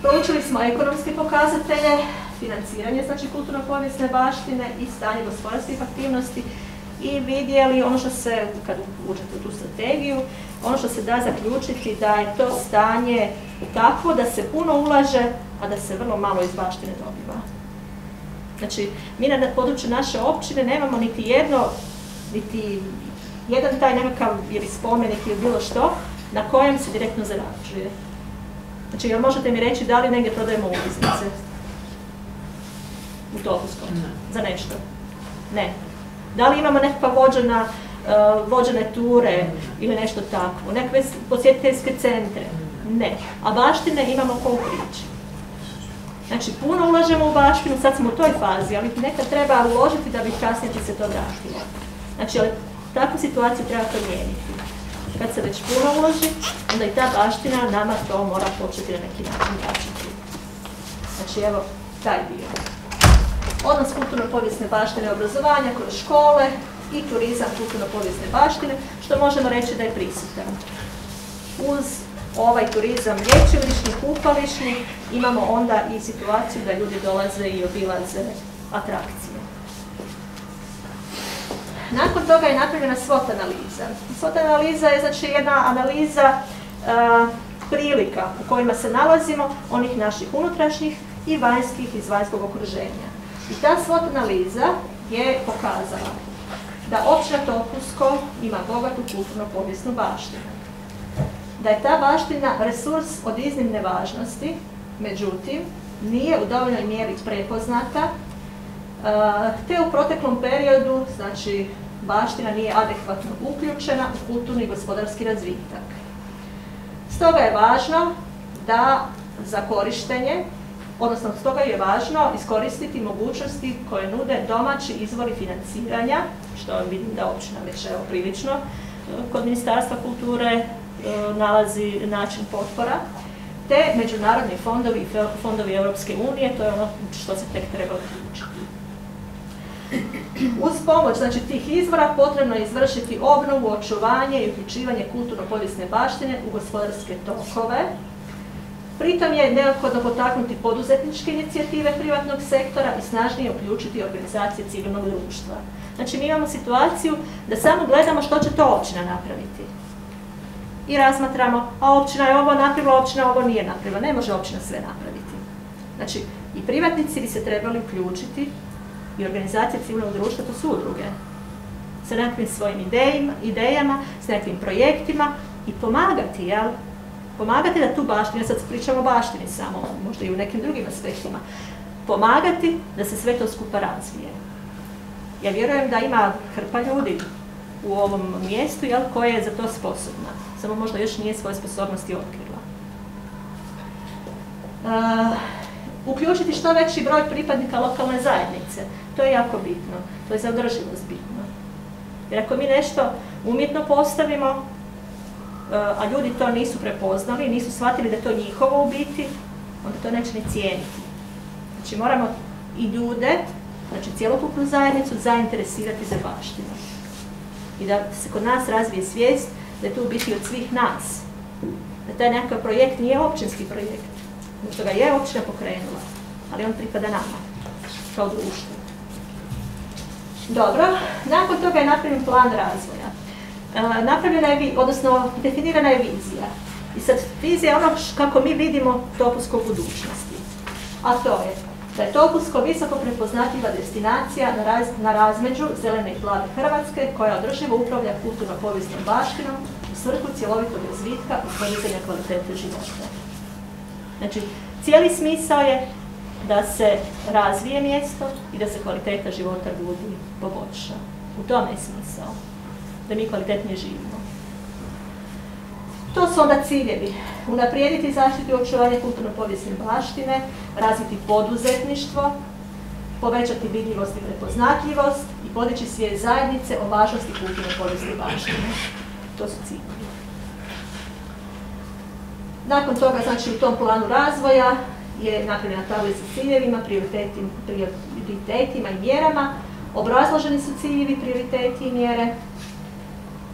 Proučili smo ekonomske pokazatelje, financiranje znači kulturno-povijesne baštine i stanje gospodarskih aktivnosti i vidjeli ono što se, kad uđete u tu strategiju, ono što se da zaključiti da je to stanje takvo da se puno ulaže, a da se vrlo malo iz baštine dobiva. Znači, mi na području naše općine nemamo niti jedan taj nekakav ili spomenik ili bilo što na kojem se direktno zarađuje. Znači, jel možete mi reći da li negdje prodajemo ulaznice? U Topuskom? Za nešto? Ne. Da li imamo nekakva vođene ture ili nešto takvo? Nekakve posjetiteljske centre? Ne. A baštine imamo ko u priči. Znači, puno ulažemo u baštinu, sad smo u toj fazi, ali nekad treba uložiti da bi kasnije se to vratilo. Znači, ali takvu situaciju treba promijeniti. Kad se već puno uloži, onda i ta baština nama to mora početi na neki način vraćati. Znači, evo, taj dio. Odnos kulturno-povijesne baštine i obrazovanja kroz škole i turizam kulturno-povijesne baštine, što možemo reći da je prisutan. Uz ovaj turizam lječilišni, kupališni, imamo onda i situaciju da ljudi dolaze i obilaze atrakcije. Nakon toga je napravljena SWOT analiza. SWOT analiza je znači jedna analiza prilika u kojima se nalazimo, onih naših unutrašnjih i vanjskih iz vanjskog okruženja. I ta SWOT analiza je pokazala da općina Topusko ima bogatu kulturno-povijesnu baštinu. Da je ta baština resurs od iznimne važnosti, međutim, nije u dovoljnoj mjeri prepoznata, te u proteklom periodu, znači, baština nije adekvatno uključena u kulturni i gospodarski razvitak. Stoga je važno da za korištenje, odnosno stoga je važno iskoristiti mogućnosti koje nude domaći izvori financiranja, što vidim da općina već prilično kod Ministarstva kulture nalazi način potpora, te međunarodni fondovi i fondovi Europske unije, to je ono što se tek treba uključiti. Uz pomoć znači, tih izvora potrebno je izvršiti obnovu, očuvanje i uključivanje kulturno-povijesne baštine u gospodarske tokove. Pritom je neophodno potaknuti poduzetničke inicijative privatnog sektora i snažnije uključiti organizacije civilnog društva. Znači mi imamo situaciju da samo gledamo što će to općina napraviti. I razmatramo, a općina je ovo napravila, općina ovo nije napravila. Ne može općina sve napraviti. Znači i privatnici bi se trebali uključiti i organizacije civilnog društva, to su udruge, sa nekakvim svojim idejama, s nekakvim projektima i pomagati, jel? Pomagati da tu baštinu, sad pričamo o baštini samo, možda i u nekim drugim aspektima, pomagati da se sve to skupa razvije. Ja vjerujem da ima hrpa ljudi u ovom mjestu, jel, koja je za to sposobna, samo možda još nije svoje sposobnosti otkrila. Uključiti što veći broj pripadnika lokalne zajednice, to je jako bitno, to je za održivost bitno. Jer ako mi nešto umjetno postavimo, a ljudi to nisu prepoznali, nisu shvatili da je to njihovo u biti, onda to neće ni cijeniti. Znači moramo i ljude, znači cjelokupnu zajednicu, zainteresirati za baštinu. I da se kod nas razvije svijest da je to u biti od svih nas. Da taj nekakav projekt nije općinski projekt, što ga je općina pokrenula, ali on pripada nama, kao društvu. Dobro, nakon toga je napravljen plan razvoja. Napravljena je, odnosno definirana je vizija. I sad vizija je ono kako mi vidimo Topusko u budućnosti. A to je da je Topusko visoko prepoznatljiva destinacija na razmeđu zelene i plave Hrvatske koja održivo upravlja kulturno-povijesnom baštinom u svrhu cjelovitog razvitka i podizanja kvalitete života. Znači, cijeli smisao je da se razvije mjesto i da se kvaliteta života ljudi poboljša. U tome je smisao. Da mi kvalitetnije živimo. To su onda ciljevi. Unaprijediti zaštitu i očuvanje kulturno-povijesne baštine, razviti poduzetništvo, povećati vidljivost i prepoznatljivost i podići svijest zajednice o važnosti kulturno-povijesne baštine. To su ciljevi. Nakon toga, znači u tom planu razvoja je napravljena tablica s ciljevima, prioritetima i mjerama, obrazloženi su ciljevi, prioriteti i mjere,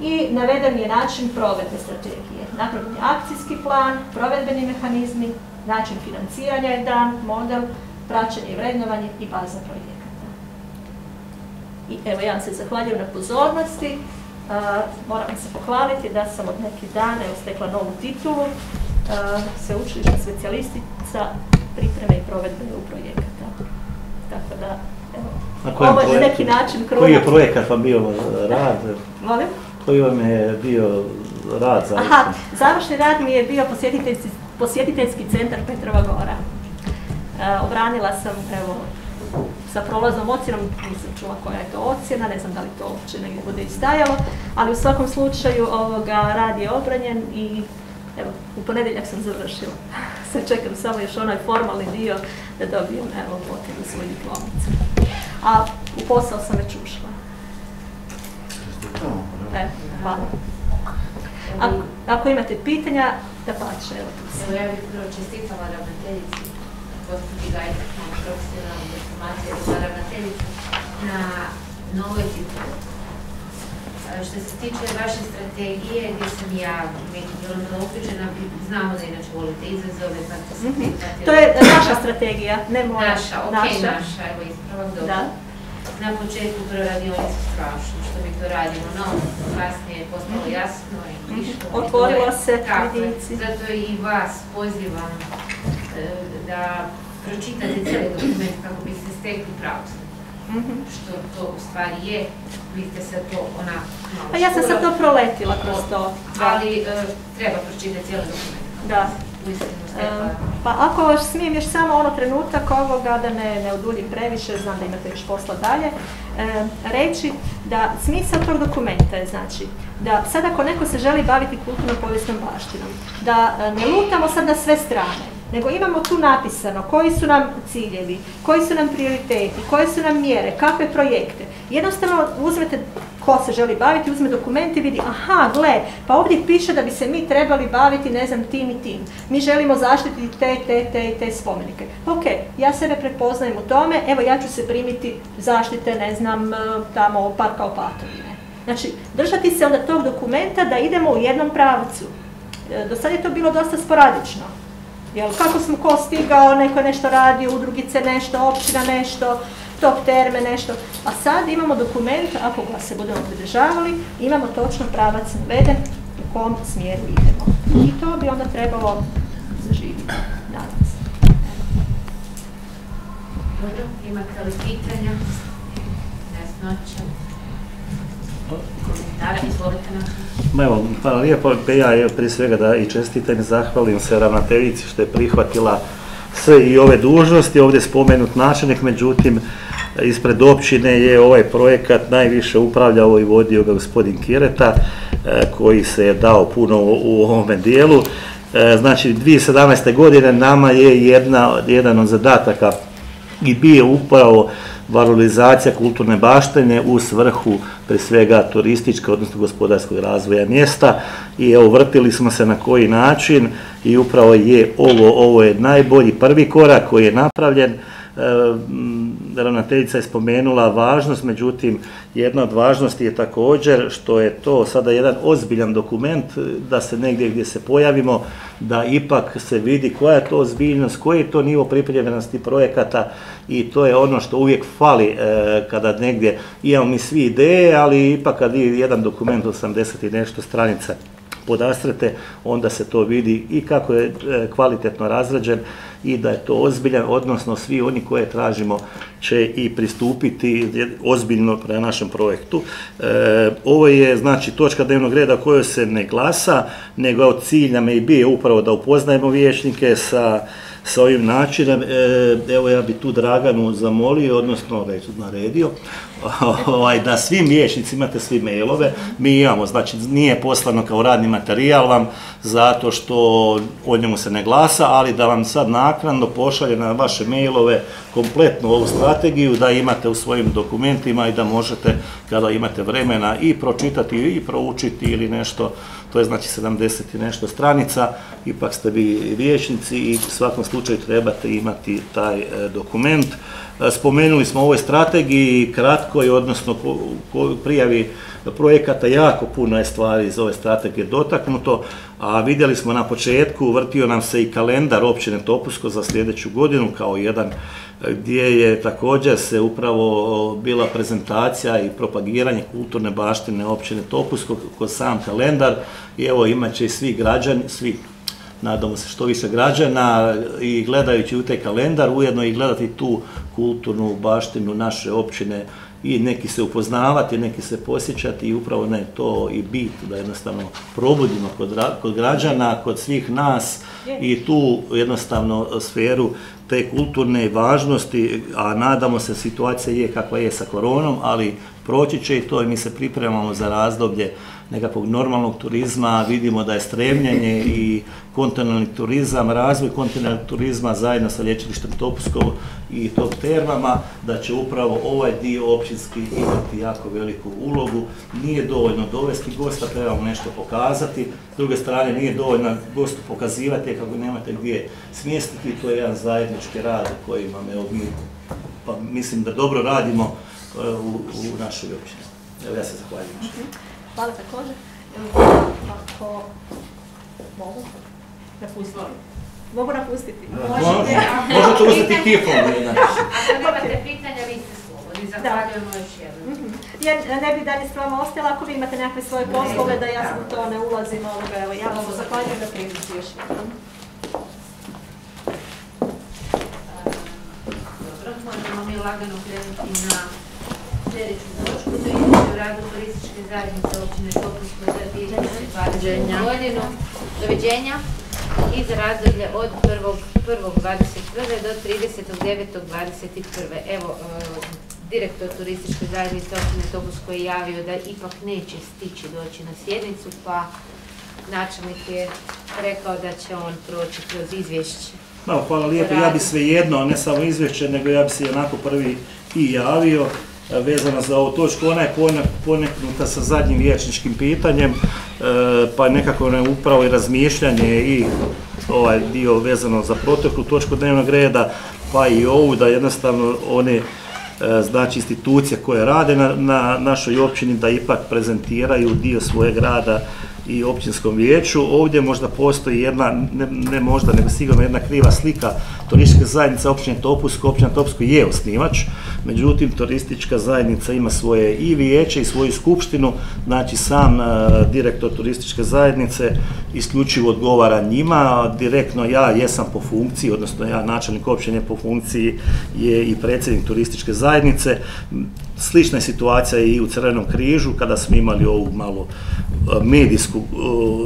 i naveden je način provedbe strategije. Napravljen je akcijski plan, provedbeni mehanizmi, način financiranja je dan, model, praćenje i vrednovanje i baza projekata. I evo, ja vam se zahvaljujem na pozornosti. Moram se pohvaliti da sam od nekih dana stekla novu titulu, sveučilišna specijalistica pripreme i provedbe EU projekata. Tako da, evo, ovo je neki način kruna. Koji je projekat vam bio rad? Molim? Koji vam je bio rad za? Aha, završni rad mi je bio posjetiteljski centar Petrova Gora. Obranila sam, evo, sa prolaznom ocjenom, nisam čula koja je to ocjena, ne znam da li to uopće negdje bude istajalo, ali u svakom slučaju rad je obranjen i evo, u ponedjeljak sam završila. Sad čekam samo još onaj formalni dio da dobijem, evo, potrebnu svoju diplomicu. A u posao sam već ušla. Hvala. Ako imate pitanja, da pače, evo tu sam. Ja bih prvo čestitala ravnateljici, gospođi Gajtak, na profesionalnu informaciju za ravnateljicu na novoj titulu. Što se tiče vaše strategije, gdje sam ja nekim dijelom bila uključena, znamo da inače volite izazove, pa ste se prihvatili. To je naša strategija, ne moja. Naša, okej, naša, evo ispravak, dobro. Na početku prvo radionicu strašno, što mi to radimo, no kasnije je postalo jasno i išlo. Otvorilo se vidici. Zato i vas pozivam da pročitate cijeli dokument kako biste stekli pravcu. Što to u stvari je, vi ste se to onako malo Pa ja sam sad to proletila kroz to. Ali treba pročitati cijeli dokument. Da. Pa ako smijem još samo ono trenutak ovoga, da ne oduljim previše, znam da imate još posla dalje, reći da smisao tog dokumenta je znači da sad ako neko se želi baviti kulturno-povijesnom baštinom, da ne lutamo sad na sve strane, nego imamo tu napisano koji su nam ciljevi, koji su nam prioriteti, koje su nam mjere, kakve projekte. Jednostavno uzmete ko se želi baviti, uzme dokument i vidi, aha, gle, pa ovdje piše da bi se mi trebali baviti, ne znam, tim i tim. Mi želimo zaštititi te spomenike. Ok, ja sebe prepoznajem u tome, evo ja ću se primiti zaštite, ne znam, tamo parka Opatovine. Znači, držati se onda tog dokumenta da idemo u jednom pravcu. Do sad je to bilo dosta sporadično. Jel, kako smo ko stigao, neko je nešto radio, udrugice nešto, općina nešto, top terme nešto, a sad imamo dokument, ako ga se budemo pridržavali, imamo točno pravac naveden u kom smjeru idemo. I to bi onda trebalo zaživiti, nadam se. Dobro, imate li pitanja? Nesnoća? Komentara, izvolite nam. Evo, hvala lijepo, ja prije svega da i čestitam i zahvalim se ravnateljici što je prihvatila sve i ove dužnosti, ovdje spomenut načelnik, međutim, ispred općine je ovaj projekat najviše upravljao i vodio ga gospodin Kireta, koji se je dao puno u ovome dijelu. Znači, 2017. godine nama je jedan od zadataka i bio upravo valorizacija kulturne baštine u svrhu pre svega turističkog, odnosno gospodarskog razvoja mjesta i evo vrtili smo se na koji način i upravo je ovo je najbolji prvi korak koji je napravljen. Ravnateljica je spomenula važnost, međutim jedna od važnosti je također što je to sada jedan ozbiljan dokument, da se negdje gdje se pojavimo, da ipak se vidi koja je to ozbiljnost, koji je to nivo pripremljenosti projekata i to je ono što uvijek fali kada negdje imamo mi svi ideje, ali ipak kad je jedan dokument 80 i nešto stranica podastrete, onda se to vidi i kako je kvalitetno razrađen i da je to ozbiljan, odnosno svi oni koje tražimo će i pristupiti ozbiljno prema našem projektu. Ovo je znači točka dnevnog reda o kojoj se ne glasa, nego cilj nam je i bio upravo da upoznajemo vijećnike sa ovim načinom. Evo ja bi tu Draganu zamolio, odnosno već naredio, da svim vijećnicima imate svi mailove, mi imamo, znači nije poslano kao radni materijal vam, zato što o njemu se ne glasa, ali da vam sad naknadno pošalje na vaše mailove kompletnu ovu strategiju, da imate u svojim dokumentima i da možete, kada imate vremena, i pročitati i proučiti ili nešto, to je znači 70 i nešto stranica, ipak ste vi vijećnici i u svakom slučaju trebate imati taj dokument. Spomenuli smo u ovoj strategiji kratkoj, odnosno prijavi projekata, jako puno je stvari iz ove strategije dotaknuto, a vidjeli smo na početku, vrtio nam se i kalendar općine Topusko za sljedeću godinu kao jedan gdje je također se upravo bila prezentacija i propagiranje kulturne baštine općine Topusko kroz sam kalendar i evo imat će i svi građani, nadamo se što više građana i gledajući u taj kalendar, ujedno i gledati tu kulturnu baštinu naše općine i neki se upoznavati, neki se posjećati i upravo ne to i bit da jednostavno probudimo kod građana, kod svih nas i tu jednostavno sferu te kulturne važnosti, a nadamo se situacija je kakva je sa koronom, ali proći će i to i mi se pripremamo za razdoblje nekakvog normalnog turizma, vidimo da je stremljenje i kontinentalni turizam, razvoj kontinentalnog turizma zajedno sa lječilištem Topusko i top termama, da će upravo ovaj dio općinski imati jako veliku ulogu. Nije dovoljno dovesti gosta, trebamo nešto pokazati, s druge strane nije dovoljno gostu pokazivati kako nemate gdje smjestiti, to je jedan zajednički rad koji imam, evo mi, pa mislim da dobro radimo u našoj općini. Evo ja se zahvaljujem. Hvala također. Ako mogu napustiti. Mogu napustiti? Možete uzeti kifom. Ako nemate pitanja, vi ste slobodni. Zahvaljujemo još jednom. Ja ne bih dalje s vama ostala ako vi imate nekakve svoje poslove, da ja sam u to ne ulazim. Evo, ja vam zahvaljujem na prilici još jednom. Dobro, možemo mi lagano krenuti na sljedeću točku. To je izvješće o radu turističke zajednice općine Topusko za 2020. godinu. Doviđenja. Iz razdoblja od 1.1.21. do 30.9.21. Evo, direktor turističke zajednice općine Topusko je javio da ipak neće stići doći na sjednicu, pa načelnik je rekao da će on proći kroz izvješće. Hvala lijepo, ja bi svejedno, ne samo izvješće, nego ja bi se onako prvi i javio vezano za ovu točku. Ona je poneknuta sa zadnjim vijećničkim pitanjem, pa nekako je upravo i razmišljanje i ovaj dio vezano za proteklu točku dnevnog reda, pa i ovu, da jednostavno one znači institucije koje rade na našoj općini da ipak prezentiraju dio svojeg rada i općinskom vijeću. Ovdje možda postoji jedna, ne možda, nego sigurno jedna kriva slika. Turistička zajednica općine Topusko, općina Topusko je osnivač, međutim turistička zajednica ima svoje i vijeće i svoju skupštinu, znači sam direktor turističke zajednice isključivo odgovara njima, direktno ja jesam po funkciji, odnosno ja načelnik općine po funkciji je i predsjednik turističke zajednice. Slična je situacija i u Crvenom križu, kada smo imali ovu malo medijsku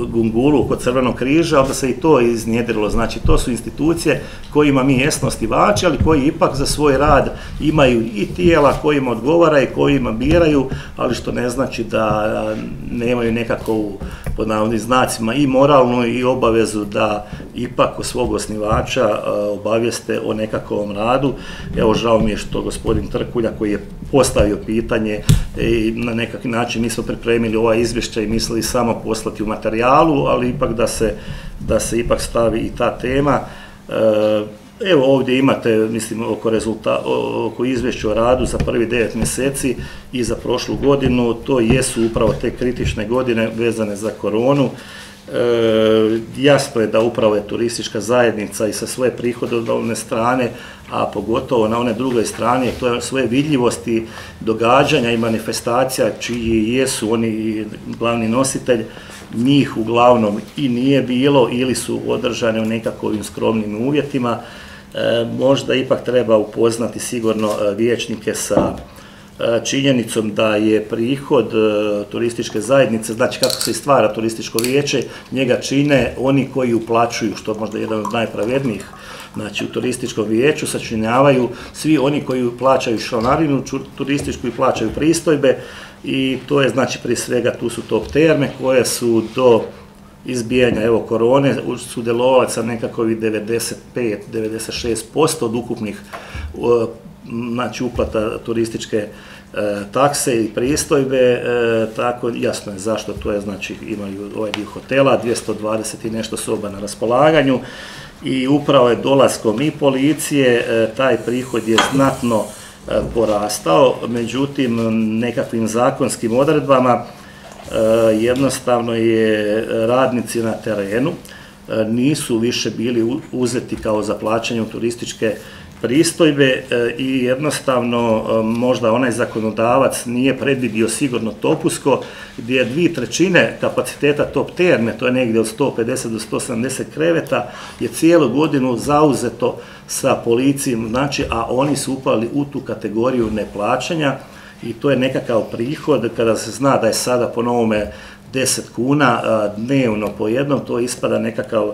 gungulu kod Crvenog križa, onda se i to iznjedrilo. Znači, to su institucije kojima mi jesmo osnivači, ali koji ipak za svoj rad imaju i tijela kojima odgovara i kojima biraju, ali što ne znači da nemaju nekakvu, pod navodnim znacima, i moralnu i obavezu da ipak od svog osnivača obavijeste o nekakvom radu. Evo, žao mi je što gospodin Trkulja, koji je postavio pitanje i na nekakvi način mi smo pripremili ova izvješća i mislili samo poslati u materijalu, ali ipak da se ipak stavi i ta tema. Evo ovdje imate, mislim, oko izvješća o radu za prvi 9 mjeseci i za prošlu godinu. To jesu upravo te kritične godine vezane za koronu. Jasno je da upravo je turistička zajednica i sa svoje prihodovne strane, a pogotovo na one drugoj strani, to je svoje vidljivosti događanja i manifestacija čiji jesu oni glavni nositelj, njih uglavnom i nije bilo ili su održane u nekakvim skromnim uvjetima. Možda ipak treba upoznati sigurno vijećnike sa činjenicom da je prihod turističke zajednice, znači kako se stvara turističko vijeće, njega čine oni koji uplaćuju, što je možda jedan od najpravednijih. Znači u turističkom vijeću sačinjavaju svi oni koji plaćaju članarinu turističku i plaćaju pristojbe, i to je znači prije svega tu su top terme koje su do izbijanja korone sudjelovali sa nekakvih 95-96% od ukupnih znači uplata turističke takse i pristojbe, tako jasno je zašto, to je znači imaju ovaj dio hotela, 220 i nešto soba na raspolaganju, i upravo je dolaskom i policije taj prihod je znatno porastao, međutim nekakvim zakonskim odredbama jednostavno je radnici na terenu nisu više bili uzeti kao za plaćanje turističke pristojbe i jednostavno možda onaj zakonodavac nije predvidio sigurno Topusko, gdje je 2/3 kapaciteta top terme, to je negdje od 150 do 170 kreveta, je cijelu godinu zauzeto sa policijom, znači, a oni su upali u tu kategoriju neplaćanja, i to je nekakav prihod kada se zna da je sada po novome 10 kuna dnevno po jednom, to ispada nekakav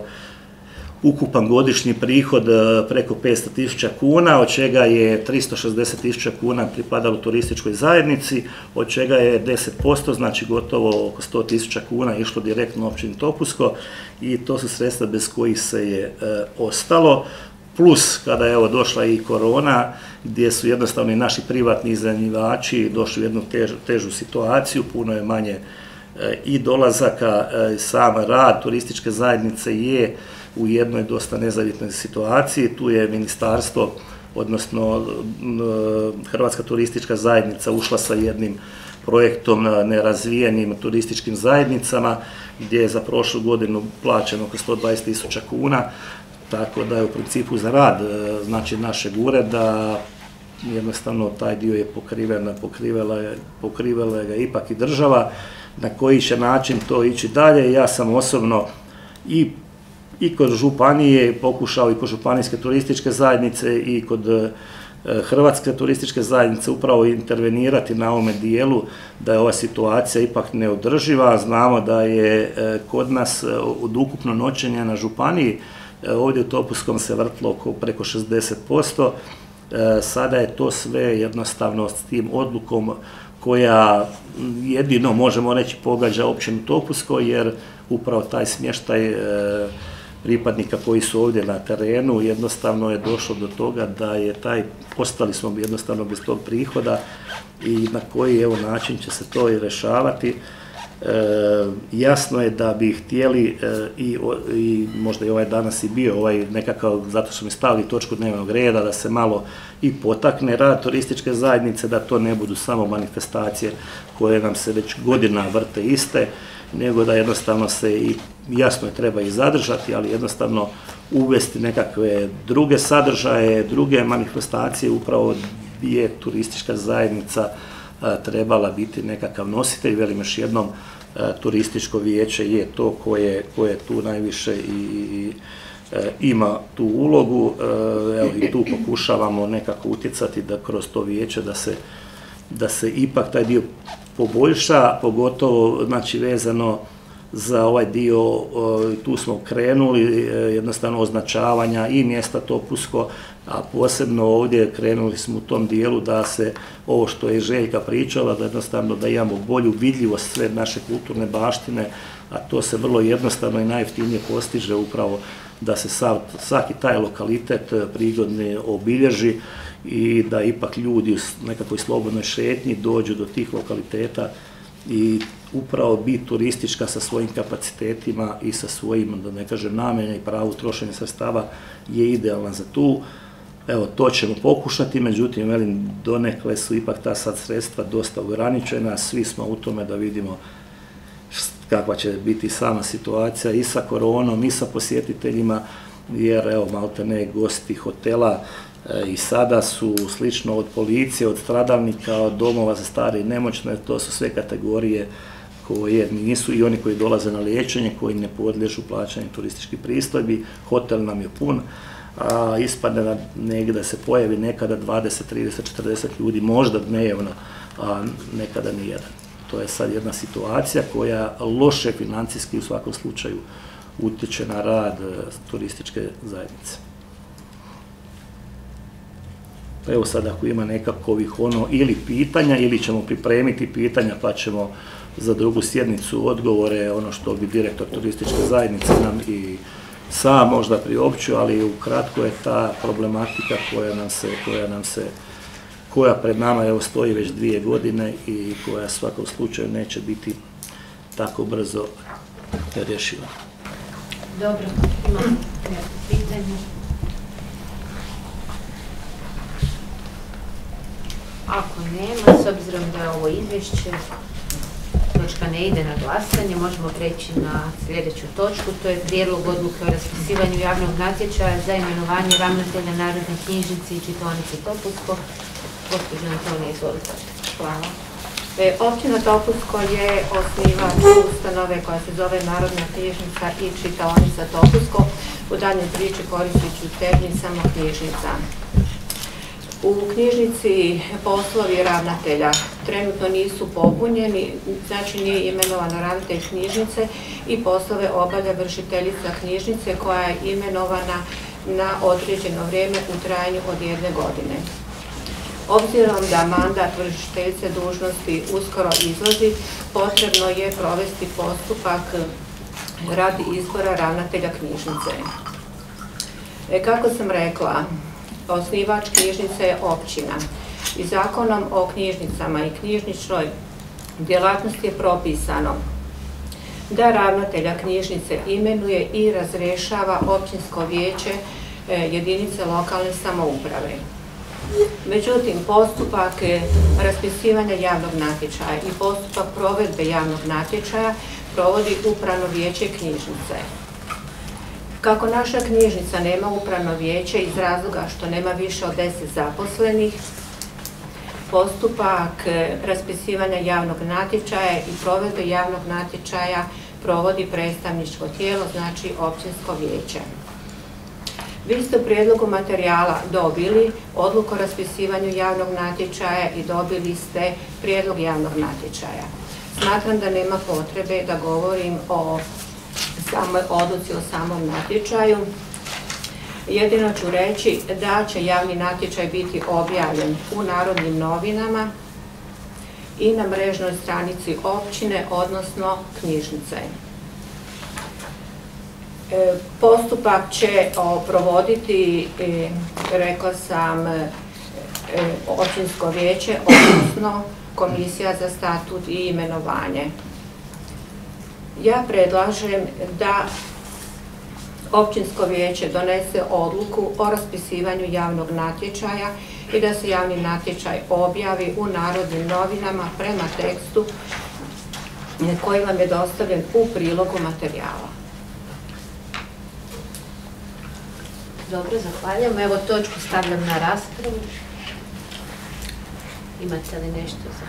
ukupan godišnji prihod preko 500.000 kuna, od čega je 360.000 kuna pripadalo turističkoj zajednici, od čega je 10%, znači gotovo oko 100.000 kuna išlo direktno općini Topusko, i to su sredstva bez kojih se je ostalo. Plus kada je došla i korona, gdje su jednostavno i naši privatni iznajmljivači došli u jednu težu situaciju, puno je manje i dolazaka, sam rad turističke zajednice je u jednoj dosta nezavidnoj situaciji. Tu je ministarstvo, odnosno Hrvatska turistička zajednica ušla sa jednim projektom nerazvijenim turističkim zajednicama, gdje je za prošlu godinu plaćeno oko 120.000 kuna, tako da je u principu za rad znači našeg ureda jednostavno taj dio je pokriven, pokrivala ga ipak i država. Na koji će način to ići dalje, ja sam osobno i kod županije pokušao i kod županijske turističke zajednice i kod Hrvatske turističke zajednice upravo intervenirati na ovome dijelu da je ova situacija ipak neodrživa. Znamo da je kod nas od ukupno noćenja na županiji ovdje u Topuskom se vrtlo oko preko 60%. Sada je to sve jednostavno s tim odlukom koja jedino možemo reći pogađa općinu Topusko, jer upravo taj smještaj pripadnika koji su ovdje na terenu jednostavno je došlo do toga da je ostali smo jednostavno bez tog prihoda i na koji evo način će se to i rješavati. Jasno je da bi htjeli i možda i ovaj danas i bio nekakav, zato što mi stavili točku dnevnog reda, da se malo i potakne rad turističke zajednice, da to ne budu samo manifestacije koje nam se već godina vrte iste, nego da jednostavno se i jasno je treba i zadržati, ali jednostavno uvesti nekakve druge sadržaje, druge manifestacije, upravo je turistička zajednica trebala biti nekakav nositelj. Velim još jednom, turističko vijeće je to koje tu najviše i ima tu ulogu. Evo i tu pokušavamo nekako utjecati da kroz to vijeće da se ipak taj dio poboljša, pogotovo znači vezano za ovaj dio, tu smo krenuli jednostavno označavanja i mjesta Topusko, a posebno ovdje krenuli smo u tom dijelu da se ovo što je Željka pričala, da jednostavno da imamo bolju vidljivost sve naše kulturne baštine, a to se vrlo jednostavno i najjeftinije postiže upravo da se svaki taj lokalitet prigodno obilježi i da ipak ljudi u nekakvoj slobodnoj šetnji dođu do tih lokaliteta i upravo biti turistička sa svojim kapacitetima i sa svojim, da ne kažem, namjena i pravu trošenja sredstava je idealna za tu. Evo, to ćemo pokušati, međutim, velim, donekle su ipak ta sad sredstva dosta ograničena, svi smo u tome da vidimo kakva će biti sama situacija i sa koronom i sa posjetiteljima, jer evo, maltene gosti hotela i sada su slično od policije, od stradalnika, od domova za stare i nemoćne, to su sve kategorije koje nisu i oni koji dolaze na liječenje, koji ne podliježu plaćanju turističkih pristojbi. Hotel nam je pun, a ispadne negdje da se pojavi nekada 20, 30, 40 ljudi, možda dnevno, a nekada nijedan. To je sad jedna situacija koja loše financijski u svakom slučaju utječe na rad turističke zajednice. Evo sad ako ima nekakvih ili pitanja, ili ćemo pripremiti pitanja pa ćemo za drugu sjednicu odgovore, ono što bi direktor turističke zajednice nam i sam možda priopćio, ali ukratko je ta problematika koja pred nama evo stoji već 2 godine i koja u svakom slučaju neće biti tako brzo rješiva. Dobro, imam pitanje. Ako nema, s obzirom da je ovo izvješće, točka ne ide na glasanje, možemo preći na sljedeću točku, to je prijedlog odluke o raspisivanju javnog natječaja za imenovanje ravnatelja Narodne knjižnice i čitaonice Topusko. Gospođo Antonija, izvolite. Hvala. Općina Topusko je osnivač ustanove koja se zove Narodna knjižnica i čitaonica Topusko. U daljnjoj priči koristit ću termin samo knjižnica. U knjižnici poslovi ravnatelja trenutno nisu popunjeni, znači nije imenovan ravnatelj knjižnice i poslove obavlja vršiteljica knjižnice koja je imenovana na određeno vrijeme u trajanju od 1 godine. Obzirom da mandat vršiteljice dužnosti uskoro izlazi, potrebno je provesti postupak radi izbora ravnatelja knjižnice. Kako sam rekla, osnivač knjižnice je općina i Zakonom o knjižnicama i knjižničnoj djelatnosti je propisano da ravnatelja knjižnice imenuje i razrješava općinsko vijeće jedinice lokalne samouprave. Međutim, postupak raspisivanja javnog natječaja i postupak provedbe javnog natječaja provodi Upravno vijeće knjižnice. Kako naša knjižnica nema upravno vijeće iz razloga što nema više od 10 zaposlenih, postupak raspisivanja javnog natječaja i provedbe javnog natječaja provodi predstavničko tijelo, znači općinsko vijeće. Vi ste u prijedlogu materijala dobili odluku o raspisivanju javnog natječaja i dobili ste prijedlog javnog natječaja. Smatram da nema potrebe da govorim o samoj odluci, o samom natječaju. Jedino ću reći da će javni natječaj biti objavljen u Narodnim novinama i na mrežnoj stranici općine, odnosno knjižnice. Postupak će provoditi, rekla sam, općinsko vijeće, odnosno Komisija za statut i imenovanje. Ja predlažem da općinsko vijeće donese odluku o raspisivanju javnog natječaja i da se javni natječaj objavi u Narodnim novinama prema tekstu koji vam je dostavljen u prilogu materijala. Dobro, zahvaljujem. Evo točku stavljam na raspravu. Imate li nešto za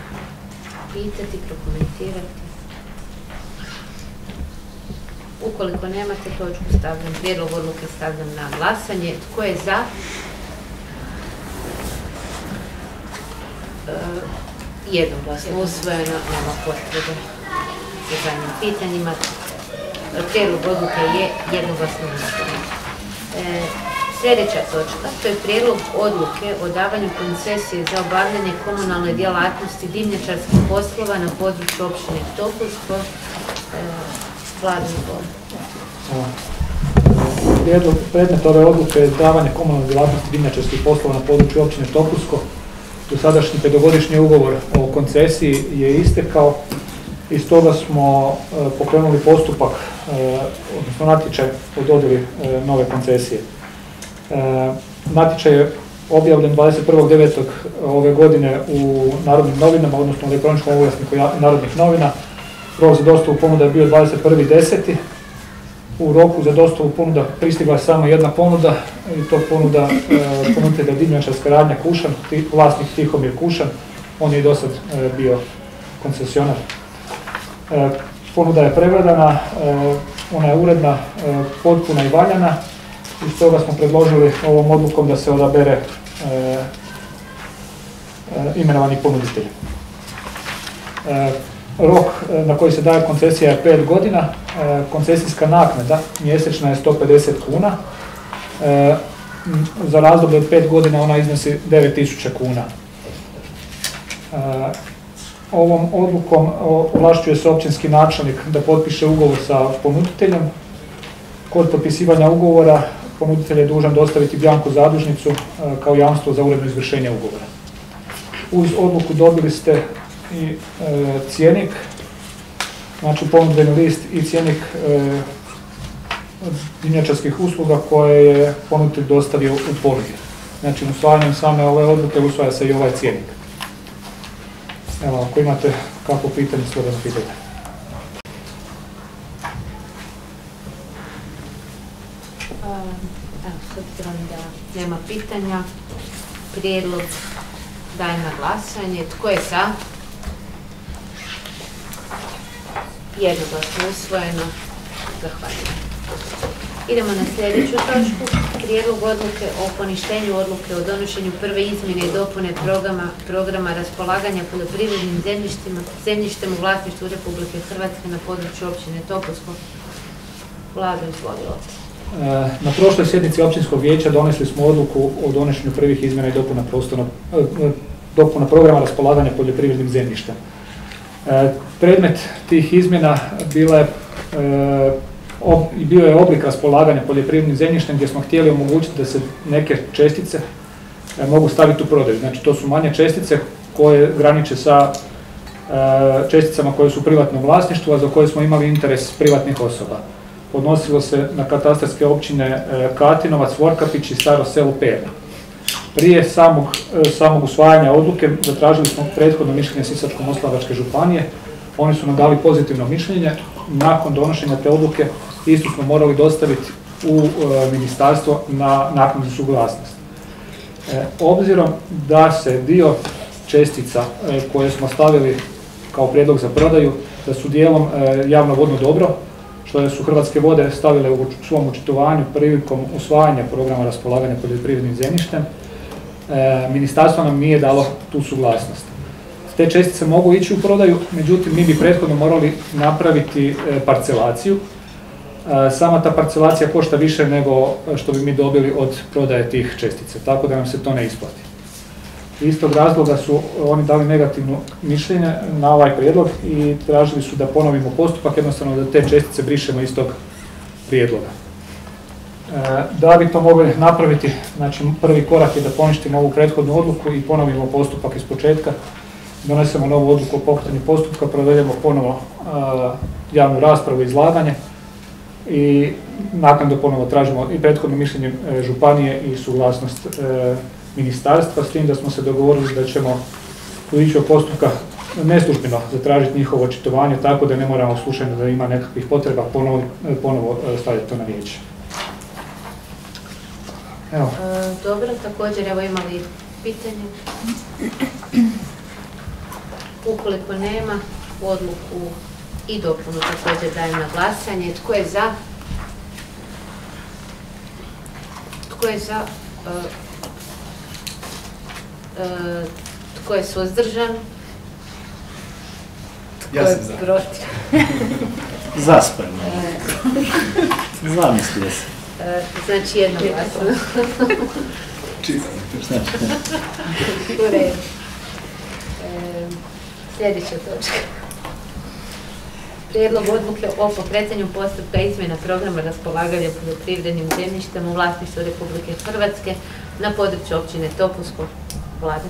pitati, prokomentirati? Ukoliko nemate točku stavljam, prijedlog odluke stavljam na glasanje. Tko je za? Jednoglasno usvojeno, nema potrebe za zadnjim pitanjima. Prijedlog odluke je jednoglasno usvojen. Sljedeća točka, to je prijedlog odluke o davanju koncesije za obavljanje komunalne djelatnosti dimnjačarskih poslova na području općine Topusko. Predmet ove odluke je davanje komunalne djelatnosti dimnjačarskih poslova na području općine Topusko. Dosadašnji 5-godišnji ugovor o koncesiji je istekao i stoga smo pokrenuli postupak, odnosno natječaj o dodjeli nove koncesije. Natječaj je objavljen 21.9. ove godine u Narodnim novinama, odnosno u elektroničkom oglasniku Narodnih novina. Rok za dostavu ponuda je bio 21.10. U roku za dostavu ponuda pristigla je samo jedna ponuda i to ponuda ponuditelja dimnjačarska radnja Kušan, vlasnik Tihomir Kušan, on je i dosad bio koncesionar. Ponuda je pregledana, ona je uredna, potpuna i valjana i stoga smo predložili ovom odlukom da se odabere imenovani ponuditelj. Rok na koji se daje koncesija je 5 godina, koncesijska naknada mjesečna je 150 kuna, za razdoblje od 5 godina ona iznosi 9.000 kuna. Ovom odlukom ovlašćuje se općinski načelnik da potpiše ugovor sa ponuditeljem. Kod potpisivanja ugovora ponuditelj je dužan dostaviti bjanku zadužnicu kao jamstvo za uredno izvršenje ugovora. Uz odluku dobili ste i cjenik, znači ponudbeni list i cjenik dimnjačarskih usluga koje je ponuditelj dostavio u ponudi. Znači usvajanjem same ove odluke usvaja se i ovaj cjenik. Evo, ako imate kakvo pitanje, slobodno pitajte. S obzirom da nema pitanja, prijedlog dajem na glasanje. Tko je za? Jednoglasno usvojeno. Zahvaljujem. Idemo na sljedeću točku. Prijedlog odluke o poništenju odluke o donošenju prve izmjene i dopune programa raspolaganja poljoprivrednim zemljištem u vlasništvu Republike Hrvatske na području općine Topusko. Vlado, izvolilo. Na prošloj sjednici općinskog vijeća donesli smo odluku o donošenju prvih izmjena i dopuna programa raspolaganja poljoprivrednim zemljištem. Predmet tih izmjena bio je oblik raspolaganja poljoprivrednim zemljištem gdje smo htjeli omogućiti da se neke čestice mogu staviti u prodaju. Znači to su manje čestice koje graniče sa česticama koje su u privatnom vlasništvu, a za koje smo imali interes privatnih osoba. Odnosilo se na katastarske općine Katinovac, Vorkapić i Staro selo Perna. Prije samog usvajanja odluke zatražili smo prethodno mišljenje Sisačko-moslavačke županije. Oni su nam dali pozitivno mišljenje. Nakon donošenja te odluke istu smo morali dostaviti u ministarstvo na naknadnu suglasnost. Obzirom da se dio čestica koje smo stavili kao prijedlog za prodaju, da su dijelom javno vodno dobro, što su Hrvatske vode stavile u svom očitovanju prilikom usvajanja programa raspolaganja poljoprivrednim zemljištem, ministarstvo nam nije dalo tu suglasnost. Te čestice mogu ići u prodaju, međutim mi bi prethodno morali napraviti parcelaciju. Sama ta parcelacija košta više nego što bi mi dobili od prodaje tih čestica, tako da nam se to ne isplati. Iz tog razloga su oni dali negativno mišljenje na ovaj prijedlog i tražili su da ponovimo postupak, jednostavno da te čestice brišemo iz tog prijedloga. Da bi to mogli napraviti, znači prvi korak je da poništimo ovu prethodnu odluku i ponovimo postupak iz početka, donesemo novu odluku o pokretanju postupka, provedemo ponovo javnu raspravu i izlaganje i naknadno ponovo tražimo i prethodno mišljenje županije i suglasnost ministarstva, s tim da smo se dogovorili da ćemo u ići postupka neslužbeno zatražiti njihovo očitovanje, tako da ne moramo slučajno da ima nekakvih potreba ponovo staviti to na vijeće. Evo. Dobro, također evo imali pitanje. Ukoliko nema, odluku i dopunu također dajem na glasanje. Tko je za? Tko je za? Tko je suzdržan? Ja sam za. Protiv? Zaspremno. Zamislio se. Znači jednoglasno. Čisto. U redu. Sljedeća točka. Prijedlog odluke o pokretanju postupka izmjena programa raspolaganja poljoprivrednim zemljištem u vlasništvu Republike Hrvatske na području općine Topusko. Vlade.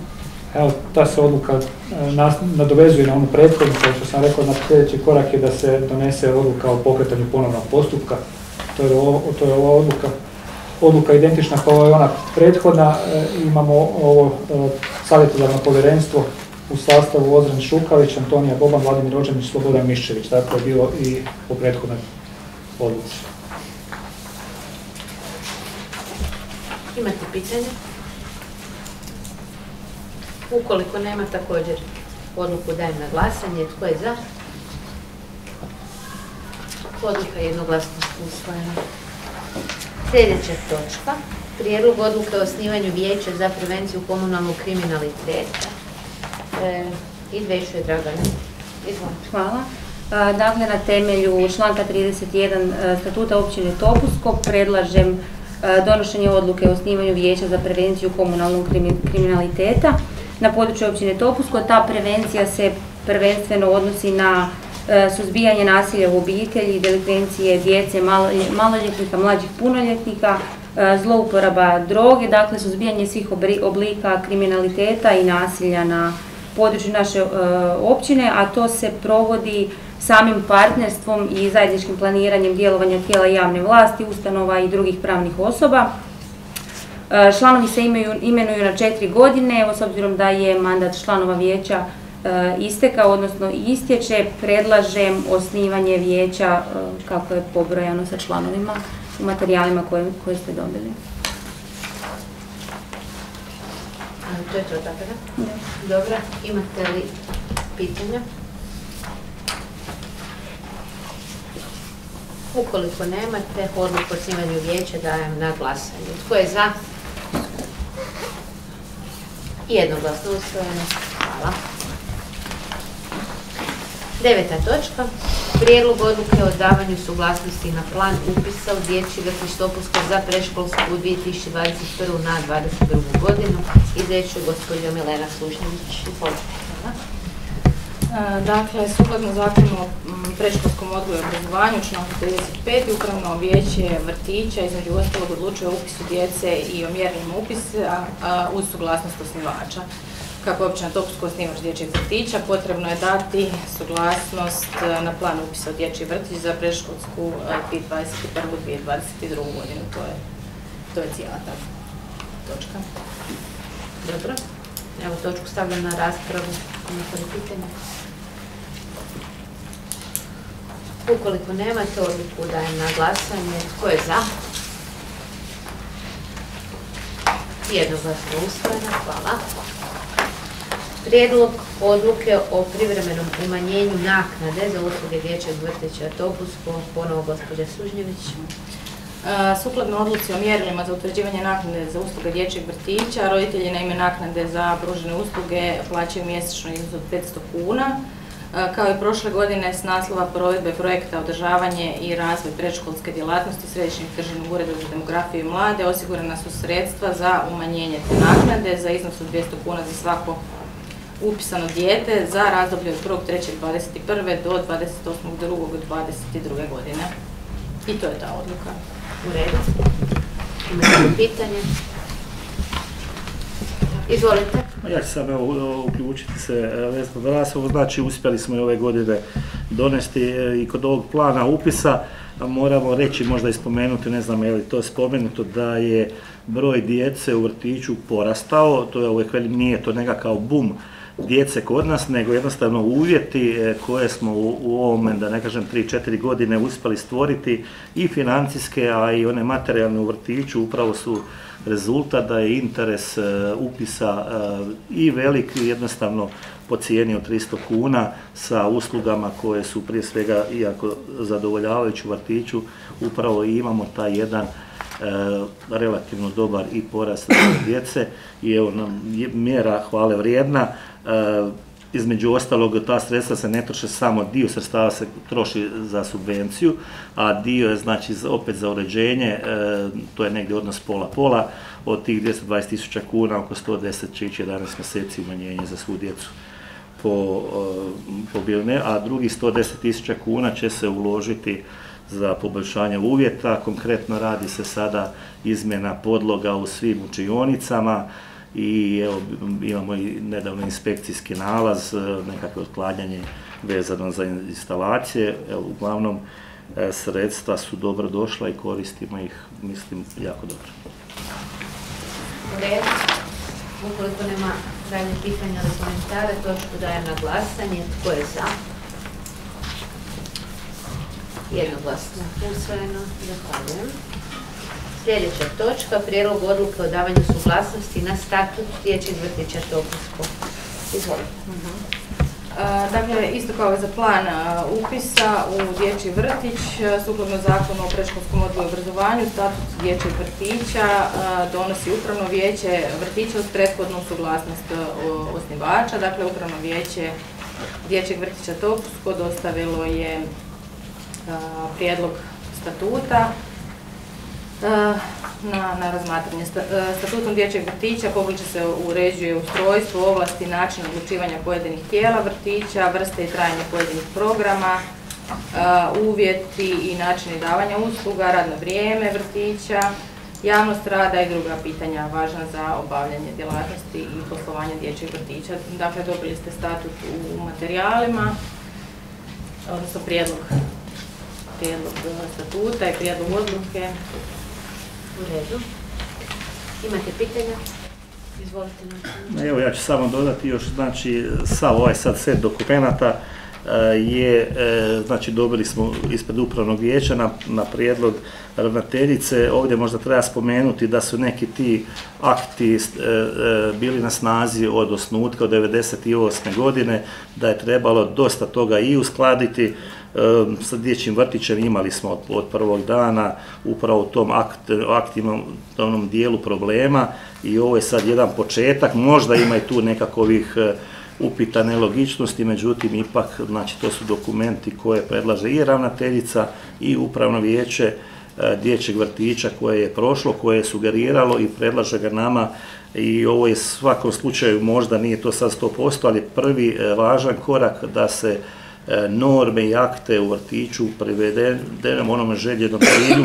Evo, ta se odluka nadovezuje na onu prethodnu, kao što sam rekao, na sljedeći korak je da se donese odluka o pokretanju ponovnog postupka. To je ova odluka identična kao i ona prethodna. Imamo ovo savjetodavno povjerenstvo u sastavu Ozren Šukavić, Antonija Boban, Vladimir Rođenić, Slobodan Miščević. Tako je bilo i po prethodnoj odluci. Imate pitanje? Ukoliko nema, također odluku dajem na glasanje. Tko je za? Odluka je jednoglasno usvojena. Sljedeća točka. Prijedlog odluke o osnivanju vijeća za prevenciju komunalnog kriminaliteta. Izvješćuje Dragana. Izvolite. Hvala. Dakle, na temelju članka 31 statuta općine Topusko predlažem donošenje odluke o osnivanju vijeća za prevenciju komunalnog kriminaliteta na području općine Topusko. Ta prevencija se prvenstveno odnosi na suzbijanje nasilja u obitelji, delikvencije djece, maloljetnika, mlađih punoljetnika, zlouporaba droge, dakle suzbijanje svih oblika kriminaliteta i nasilja na području naše općine, a to se provodi samim partnerstvom i zajedničkim planiranjem djelovanja tijela javne vlasti, ustanova i drugih pravnih osoba. Članovi se imenuju na 4 godine, evo s obzirom da je mandat članova vijeća istekao, odnosno istječe, predlažem osnivanje vijeća kako je pobrojano sa članovima u materijalima koje ste dobili. To je to tako, da? Dobro, imate li pitanja? Ukoliko nemate, odluku o osnivanju vijeća dajem na glasanje. Tko je za? Jednoglasno usvojeno. Hvala. 9. točka. Prijedlog odluke o davanju suglasnosti na plan upisa u dječji vrtić Topusko za predškolsku 2021. na 2022. godinu. Izvješćuje gospođa Milena Slušnjević. Dakle, sukladno zakonu o predškolskom odgoju i obrazovanju, članku 35, upravno vijeće vrtića između ostalog odlučuje o upisu djece i o mjerenjima upisa uz suglasnost osnivača. Kako je općina Topusko osnivač dječjeg vrtića, potrebno je dati suglasnost na plan upisa u dječji vrtić za predškolsku 2021. 2022. godinu. To je cijela ta točka. Dobro. Evo, točku stavljam na raspravu. Imate li pitanja? Ukoliko nemate, odluku dajem na glasanje. Tko je za? Jednoglasno usvojena. Hvala. Prijedlog odluke o privremenom umanjenju naknade za usluge dječjeg vrtića Topusko. Ponovo gospođa Sužnjević. Sukladno odluci o mjerilima za utvrđivanje naknade za usluge dječjeg vrtića, roditelji na ime naknade za pružene usluge plaćaju mjesečno iznos od 500 kuna. Kao i prošle godine, s naslova provedbe projekta održavanje i razvoj predškolske djelatnosti Središnjeg državnog ureda za demografiju i mlade osigurana su sredstva za umanjenje te naknade za iznos od 200 kuna za svako upisano dijete za razdoblje od 1.3.2021. do 28.2.2022. godine. I to je ta odluka. U redu. Imate pitanje? Izvolite. Ja ću sam uključiti se vezano za raspravu. Znači, uspjeli smo i ove godine donesti i kod ovog plana upisa. Moramo reći, možda i spomenuti, ne znam je li to spomenuto, da je broj djece u vrtiću porastao. To je uvijek, nije to nekakav bum djece kod nas, nego jednostavno uvjeti koje smo u ovome, da ne kažem 3-4 godine uspjeli stvoriti i financijske, a i one materijalne u vrtiću upravo su rezultat da je interes upisa i velik, jednostavno po cijeni od 300 kuna sa uslugama koje su prije svega, iako zadovoljavajući u vrtiću, upravo i imamo taj jedan relativno dobar i porast djece i evo nam mjera hvale vrijedna. Između ostalog, ta sredstva se ne troše samo, dio sredstava se troši za subvenciju, a dio je znači opet za uređenje, to je negdje odnos pola-pola, od tih 220.000 kuna, oko 110 će ići 11 mjeseci umanjenje za svu djecu po bilne, a drugih 110.000 kuna će se uložiti za poboljšanje uvjeta. Konkretno radi se sada izmjena podloga u svim učionicama i evo, imamo i nedavno inspekcijski nalaz, nekakvo otklanjanje vezano za instalacije. Evo, uglavnom, sredstva su dobro došla i koristimo ih, mislim, jako dobro. U redu. Ukoliko nema dalje pitanja ili komentare, točku dajem na glasanje. Tko je za? Jednoglasno usvojeno. Zahvaljujem. Sljedeća točka, prijedlog odluke o davanju suglasnosti na statut dječjeg vrtića Topusko. Izvolite. Dakle, isto kao i za plan upisa u dječji vrtić, sukladno Zakonu o predškolskom odgoju i obrazovanju, statut dječjeg vrtića donosi upravno vijeće vrtića uz prethodnu suglasnost osnivača. Dakle, upravno vijeće dječjeg vrtića Topusko dostavilo je prijedlog statuta na razmatranje. Statutom dječjeg vrtića pobliže se uređuje ustrojstvo, ovlasti, način odlučivanja pojedinih tijela vrtića, vrste i trajanje pojedinih programa, uvjeti i načini davanja usluga, radno vrijeme vrtića, javnost rada i druga pitanja važna za obavljanje djelatnosti i poslovanje dječjeg vrtića. Dakle, dobili ste statut u materijalima, odnosno prijedlog statuta i prijedlog odluke. U redu. Imate pitanja? Izvolite nam. Evo, ja ću samo dodati još, znači, sav ovaj sad set dokumenata je, znači, dobili smo ispred upravnog vijeća na prijedlog ravnateljice. Ovdje možda treba spomenuti da su neki ti akti bili na snazi od osnutka, od 1998. godine, da je trebalo dosta toga i uskladiti. Sa dječjim vrtićem imali smo od prvog dana upravo u tom aktivnom dijelu problema i ovo je sad jedan početak, možda ima i tu nekakvih upita nelogičnosti, međutim ipak, znači, to su dokumenti koje predlaže i ravnateljica i upravno vijeće dječjeg vrtića koje je prošlo, koje je sugeriralo i predlaže ga nama i ovo je u svakom slučaju, možda nije to sad 100%, ali prvi važan korak da se norme i akte u vrtiću privedemo onome željenom cilju.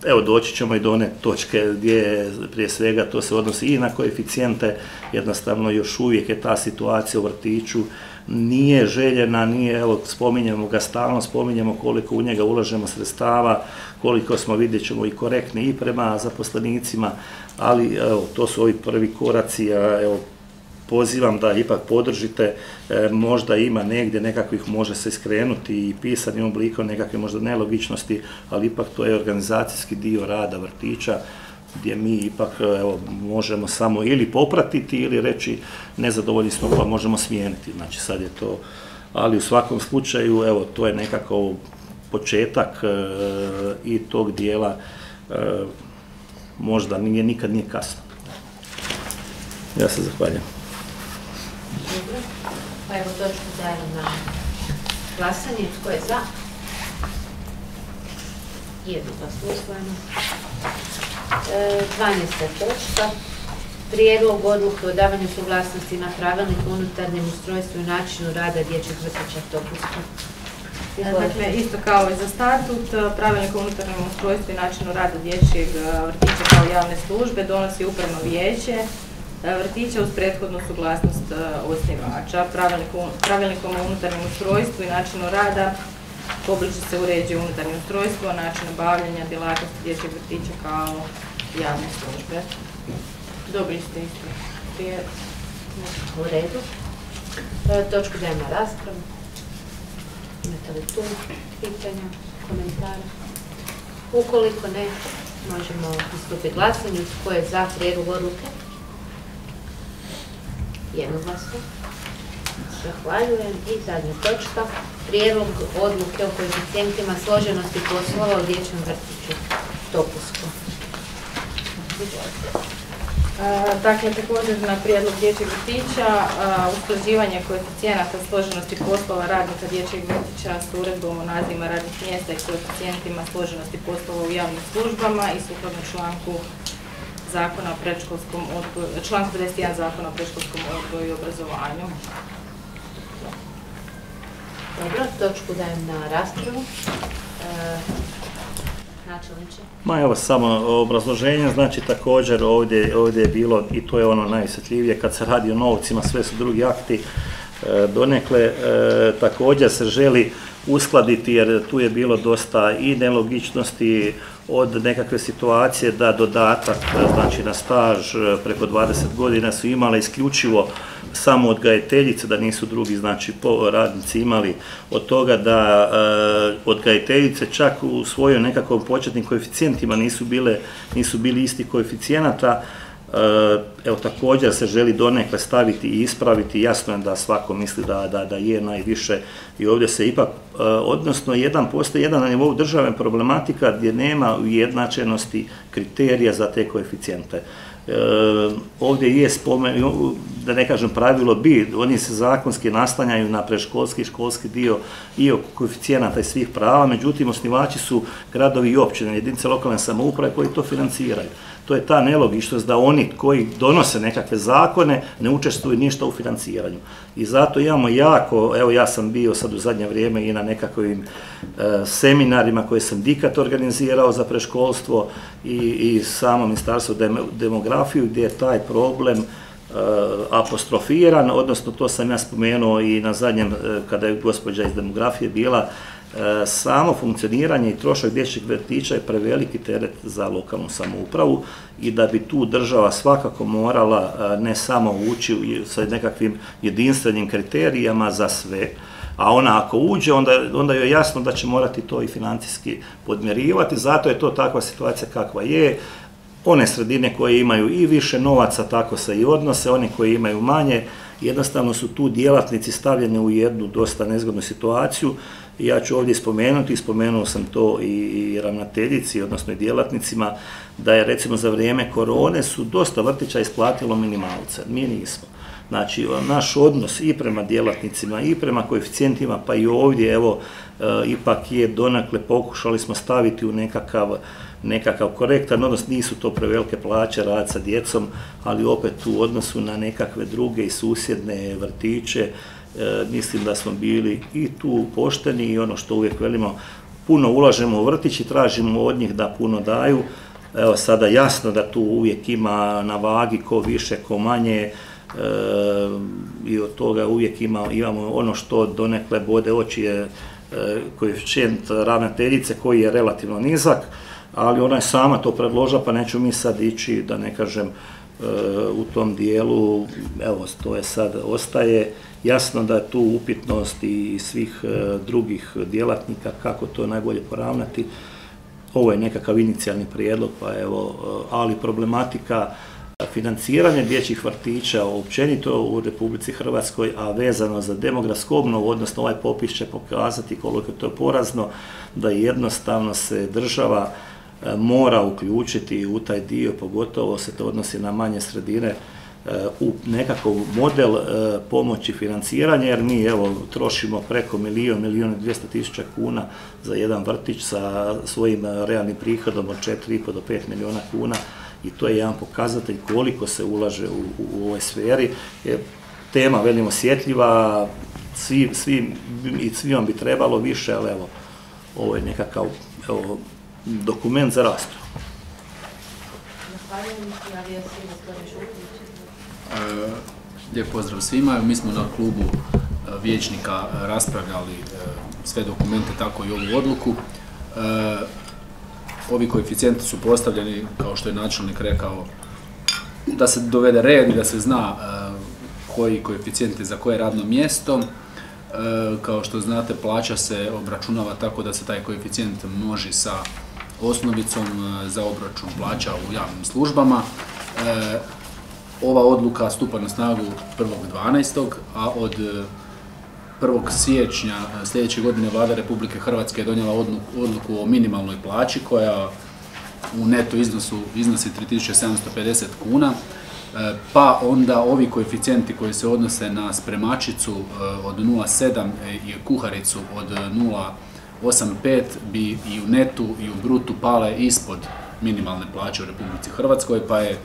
Evo, doći ćemo i do one točke gdje prije svega to se odnosi i na koeficijente, jednostavno još uvijek je ta situacija u vrtiću nije željena, nije, evo, spominjemo ga stalno, spominjemo koliko u njega ulažemo sredstava, koliko smo, vidjet ćemo, i korektni i prema zaposlenicima, ali evo, to su ovi prvi koraci, a evo, pozivam da ipak podržite, možda ima negdje nekakvih, može se skrenuti i pisanim oblikom nekakve možda nelogičnosti, ali ipak to je organizacijski dio rada vrtića, gdje mi ipak, evo, možemo samo ili popratiti ili reći nezadovoljni smo pa možemo smijeniti, znači sad je to, ali u svakom slučaju, evo, to je nekako početak i tog dijela, možda nikad nije kasno. Ja se zahvaljujem. Dobro, pa evo točku dajem na glasanje. Tko je za? Jednoglasno usvojeno. 12. točka. Prijedlog odluke o davanju suglasnosti na pravilnik o unutarnjem ustrojstvu i načinu rada dječjeg vrtića Topusko. Dakle, isto kao i za statut, pravilnik o unutarnjem ustrojstvu i načinu rada dječjeg vrtića kao javne službe donosi upravno vijeće vrtića uz prethodnu suglasnost osnivača. Pravilnikom o unutarnjem ustrojstvu i načinu rada pobliže se uređuje unutarnje ustrojstvo, način obavljanja djelatnosti dječjeg vrtića kao javne službe. Dobili ste isto prije. U redu. Točku dajem na raspravu. Imate li tu pitanja, komentara? Ukoliko ne, možemo pristupiti glasanju. Tko je za prijedlog odluke? Jednoglasno. Zahvaljujem. I zadnja točka. Prijedlog odluke o koeficijentima složenosti poslova u dječjem vrtiću Topusko. Dakle, također na prijedlog dječjeg vrtića, usklađivanje koeficijenata složenosti poslova radnika dječjeg vrtića s uredbom o nazivima radnih mjesta i koeficijentima složenosti poslova u javnim službama i sukladno članku Zakona o predškolskom odgoju, članku 51 Zakona o predškolskom odgoju i obrazovanju. Dobro, točku dajem na raspravu. Načelniče. Ma evo samo obrazloženje, znači također ovdje je bilo, i to je ono najosjetljivije kad se radi o novcima, sve su drugi akti, donekle također se želi uskladiti jer tu je bilo dosta i nelogičnosti od nekakve situacije da dodatak, znači na staž preko 20 godina su imale isključivo samo odgajateljice, da nisu drugi, znači radnici imali, od toga da odgajateljice čak u svojoj nekakvom početnim koeficijentima nisu bili isti koeficijenata. Evo također se želi donekle staviti i ispraviti, jasno je da svako misli da je najviše i ovdje se ipak, odnosno postoji jedan na nivou države problematika gdje nema ujednačenosti kriterija za te koeficijente. Ovdje je da ne kažem pravilo bi, oni se zakonski naslanjaju na predškolski i školski dio i oko koeficijenata i svih prava, međutim osnivači su gradovi i općine, jedinice lokalne samouprave koji to financiraju. To je ta nelogičnost da oni koji donose nekakve zakone ne učestvuju ništa u financiranju. I zato imamo jako, evo ja sam bio sad u zadnje vrijeme i na nekakvim seminarima koje sam dikat organizirao za predškolstvo i samo Ministarstvo demografiju gdje je taj problem apostrofiran, odnosno to sam ja spomenuo i na zadnjem kada je gospođa iz demografije bila, samo funkcioniranje i trošak dječjeg vrtića je preveliki teret za lokalnu samoupravu i da bi tu država svakako morala ne samo ući sa nekakvim jedinstvenim kriterijama za sve, a ona ako uđe, onda je jasno da će morati to i financijski podmirivati, zato je to takva situacija kakva je. One sredine koje imaju i više novaca, tako se i odnose, one koje imaju manje, jednostavno su tu djelatnici stavljeni u jednu dosta nezgodnu situaciju. I ja ću ovdje spomenuti, spomenuo sam to i ravnateljici, odnosno i djelatnicima, da je recimo za vrijeme korone su dosta vrtića isplatilo minimalce, mi nismo. Znači, naš odnos i prema djelatnicima i prema koeficijentima, pa i ovdje, evo, ipak je donekle pokušali smo staviti u nekakav korektan odnos, nisu to prevelike plaće rad sa djecom, ali opet u odnosu na nekakve druge i susjedne vrtiće, mislim da smo bili i tu pošteni i ono što uvijek velimo, puno ulažemo u vrtić i tražimo od njih da puno daju. Evo sada jasno da tu uvijek ima na vagi ko više, ko manje, i od toga uvijek imamo ono što donekle bode oči je koeficijent ravnateljice koji je relativno nizak, ali ona je sama to predložila, pa neću mi sad ići, da ne kažem, u tom dijelu, evo, to je sad ostaje. Jasno da je tu upitnost i svih drugih djelatnika kako to najbolje poravnati. Ovo je nekakav inicijalni prijedlog, pa evo, ali problematika financiranja dječjih vrtića općenito u Republici Hrvatskoj, a vezano za demografsku obnovu, odnosno ovaj popis će pokazati koliko je to porazno, da jednostavno se država mora uključiti u taj dio, pogotovo se to odnosi na manje sredine, u nekakav model pomoći financiranja, jer mi evo trošimo preko 1.200.000 kuna za jedan vrtić sa svojim realnim prihodom od 4,5 do 5 milijuna kuna, i to je jedan pokazatelj koliko se ulaže u ovoj sferi. Tema, velim, osjetljiva, svima bi trebalo više, ali evo, ovo je nekakav dokument za raspravu. Lijep pozdrav svima. Mi smo na klubu vijećnika raspravljali sve dokumente, tako i ovu odluku. Ovi koeficijenti su postavljeni, kao što je načelnik rekao, da se dovede red i da se zna koji koeficijenti za koje radno mjesto. Kao što znate, plaća se obračunava tako da se taj koeficijent množi sa osnovicom za obračun plaća u javnim službama. Ova odluka stupa na snagu 1.12. a od 1. siječnja sljedeće godine Vlada Republike Hrvatske je donijela odluku o minimalnoj plaći koja u neto iznosu iznosi 3.750 kuna, pa onda ovi koeficijenti koji se odnose na spremačicu od 0,7 i kuharicu od 0,85 bi i u netu i u brutu pale ispod minimalne plaće u Republici Hrvatskoj, pa je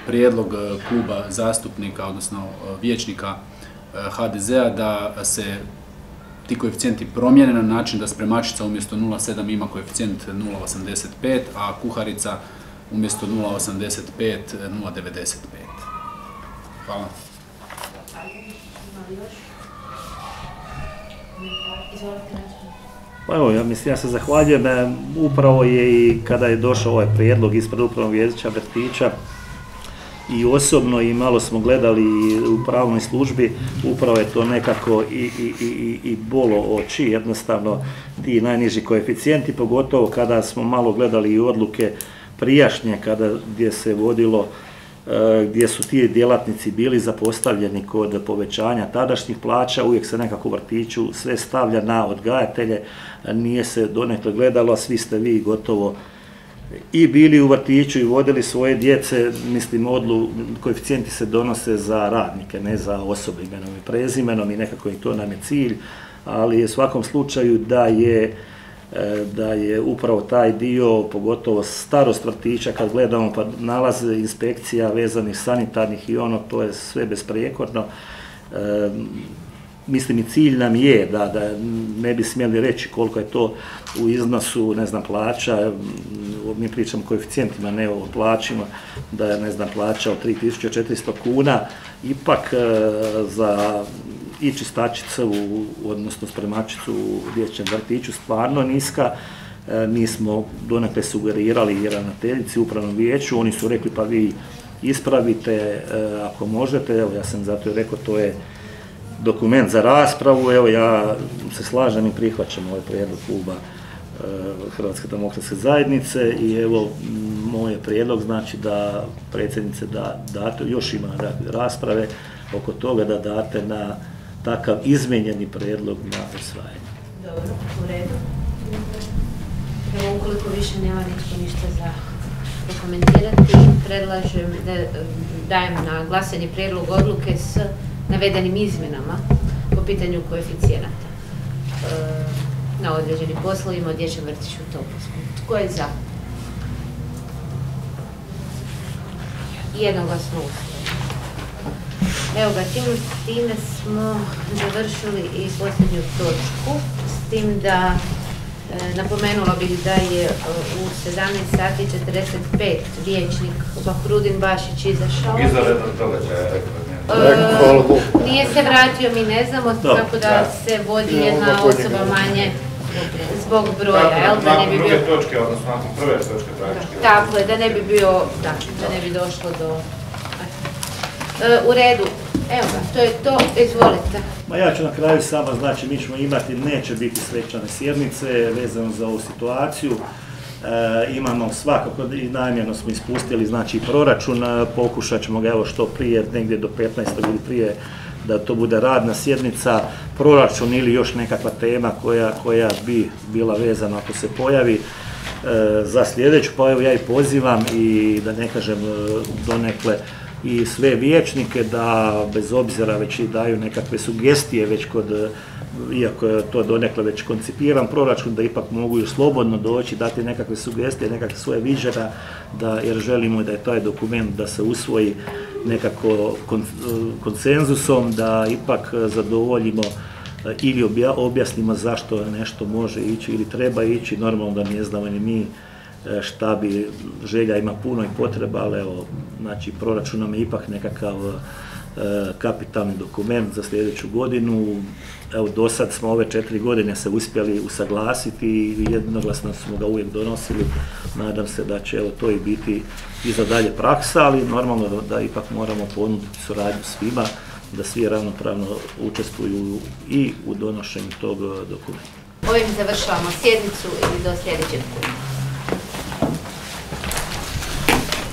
prijedlog kluba zastupnika, odnosno vijećnika HDZ-a, da se ti koeficijenti promijene na način da spremačica umjesto 0,7 ima koeficijent 0,85, a kuharica umjesto 0,85 0,95. Hvala. Pa evo, ja se zahvaljujem. Upravo je i kada je došao ovaj prijedlog ispred Upravnog vijeća vrtića, i osobno i malo smo gledali u pravnoj službi, upravo je to nekako i bolo oči, jednostavno ti najniži koeficijenti, pogotovo kada smo malo gledali i odluke prijašnje, gdje se vodilo, gdje su ti djelatnici bili zapostavljeni kod povećanja tadašnjih plaća, uvijek se nekako u vrtiću sve stavlja na odgajatelje, nije se donekle gledalo, a svi ste vi gotovo i bili u vrtiću i vodili svoje djece. Mislim, koeficijenti se donose za radnike, ne za osobe imenom i prezimenom, i nekako i to nam je cilj, ali u svakom slučaju da je upravo taj dio, pogotovo starost vrtića, kad gledamo pa nalaze inspekcija vezanih sanitarnih i ono, to je sve besprijekorno. Mislim, i cilj nam je da ne bi smjeli reći koliko je to u iznosu, ne znam, plaća, mi pričamo o koeficijentima, ne o plaćima, da je, ne znam, plaća od 3.400 kuna, ipak za i čistačicu, odnosno spremačicu u dječjem vrtiću stvarno niska. Mi smo donekle sugerirali i ravnateljici, Upravnom vijeću, oni su rekli pa vi ispravite ako možete, evo ja sam zato i rekao, to je dokument za raspravu, evo ja se slažem i prihvaćam ovaj prijedlog kluba Hrvatske demokratske zajednice, i evo moj je prijedlog, znači da predsjednice da date, još ima rasprave oko toga, da date na takav izmijenjeni prijedlog na usvajanje. Dobro, u redu. Evo, ukoliko više nema nitko ništa za prokomentirati, predlažem da dajem na glasanje prijedlog odluke s navedenim izmjenama po pitanju koeficijenata na određenim poslovima u dječjem vrtiću u Topuskom. Tko je za? Jednoglasno usvojeno. Evo ga, time smo završili i posljednju točku, s tim da napomenula bih da je u 17:45 vijećnik Bahrudin Bašić izašao. Izvanrednog događaja, rekao Nije se vratio, mi ne znamo, tako da se vodi jedna osoba manje zbog broja, jel? Da ne bi bio... točke, odnosno nakon prve točke praktički. Tako je, da ne bi bio, da ne bi došlo do... U redu, evo ga, to je to, izvolite. Ja ću na kraju samo, znači mi ćemo imati, neće biti svečane sjednice vezano za ovu situaciju. Imamo svakako i namjerno smo ispustili znači proračun, pokušat ćemo ga evo što prije, negdje do 15. ili prije da to bude radna sjednica, proračun ili još nekakva tema koja bi bila vezana ako se pojavi za sljedeću, pa evo ja i pozivam i da ne kažem donekle i sve vijećnike da bez obzira već i daju nekakve sugestije već kod, iako je to donekle već koncipiran proračun, da ipak mogu slobodno doći, dati nekakve sugestije, nekakve svoje viđenja, jer želimo da je taj dokument da se usvoji nekako konsenzusom, da ipak zadovoljimo ili objasnimo zašto nešto može ići ili treba ići, normalno da ne znamo ni mi šta bi, želja ima puno i potreba, ali evo, znači proračun nam je ipak nekakav kapitalni dokument za sljedeću godinu. Evo, do sad smo ove 4 godine se uspjeli usaglasiti i jednoglasno smo ga uvijek donosili. Nadam se da će evo, to i biti i za dalje praksa, ali normalno da ipak moramo ponuditi suradnju svima, da svi ravnopravno učestvuju i u donošenju tog dokumenta. Ovim završavamo sjednicu i do sljedećeg puta.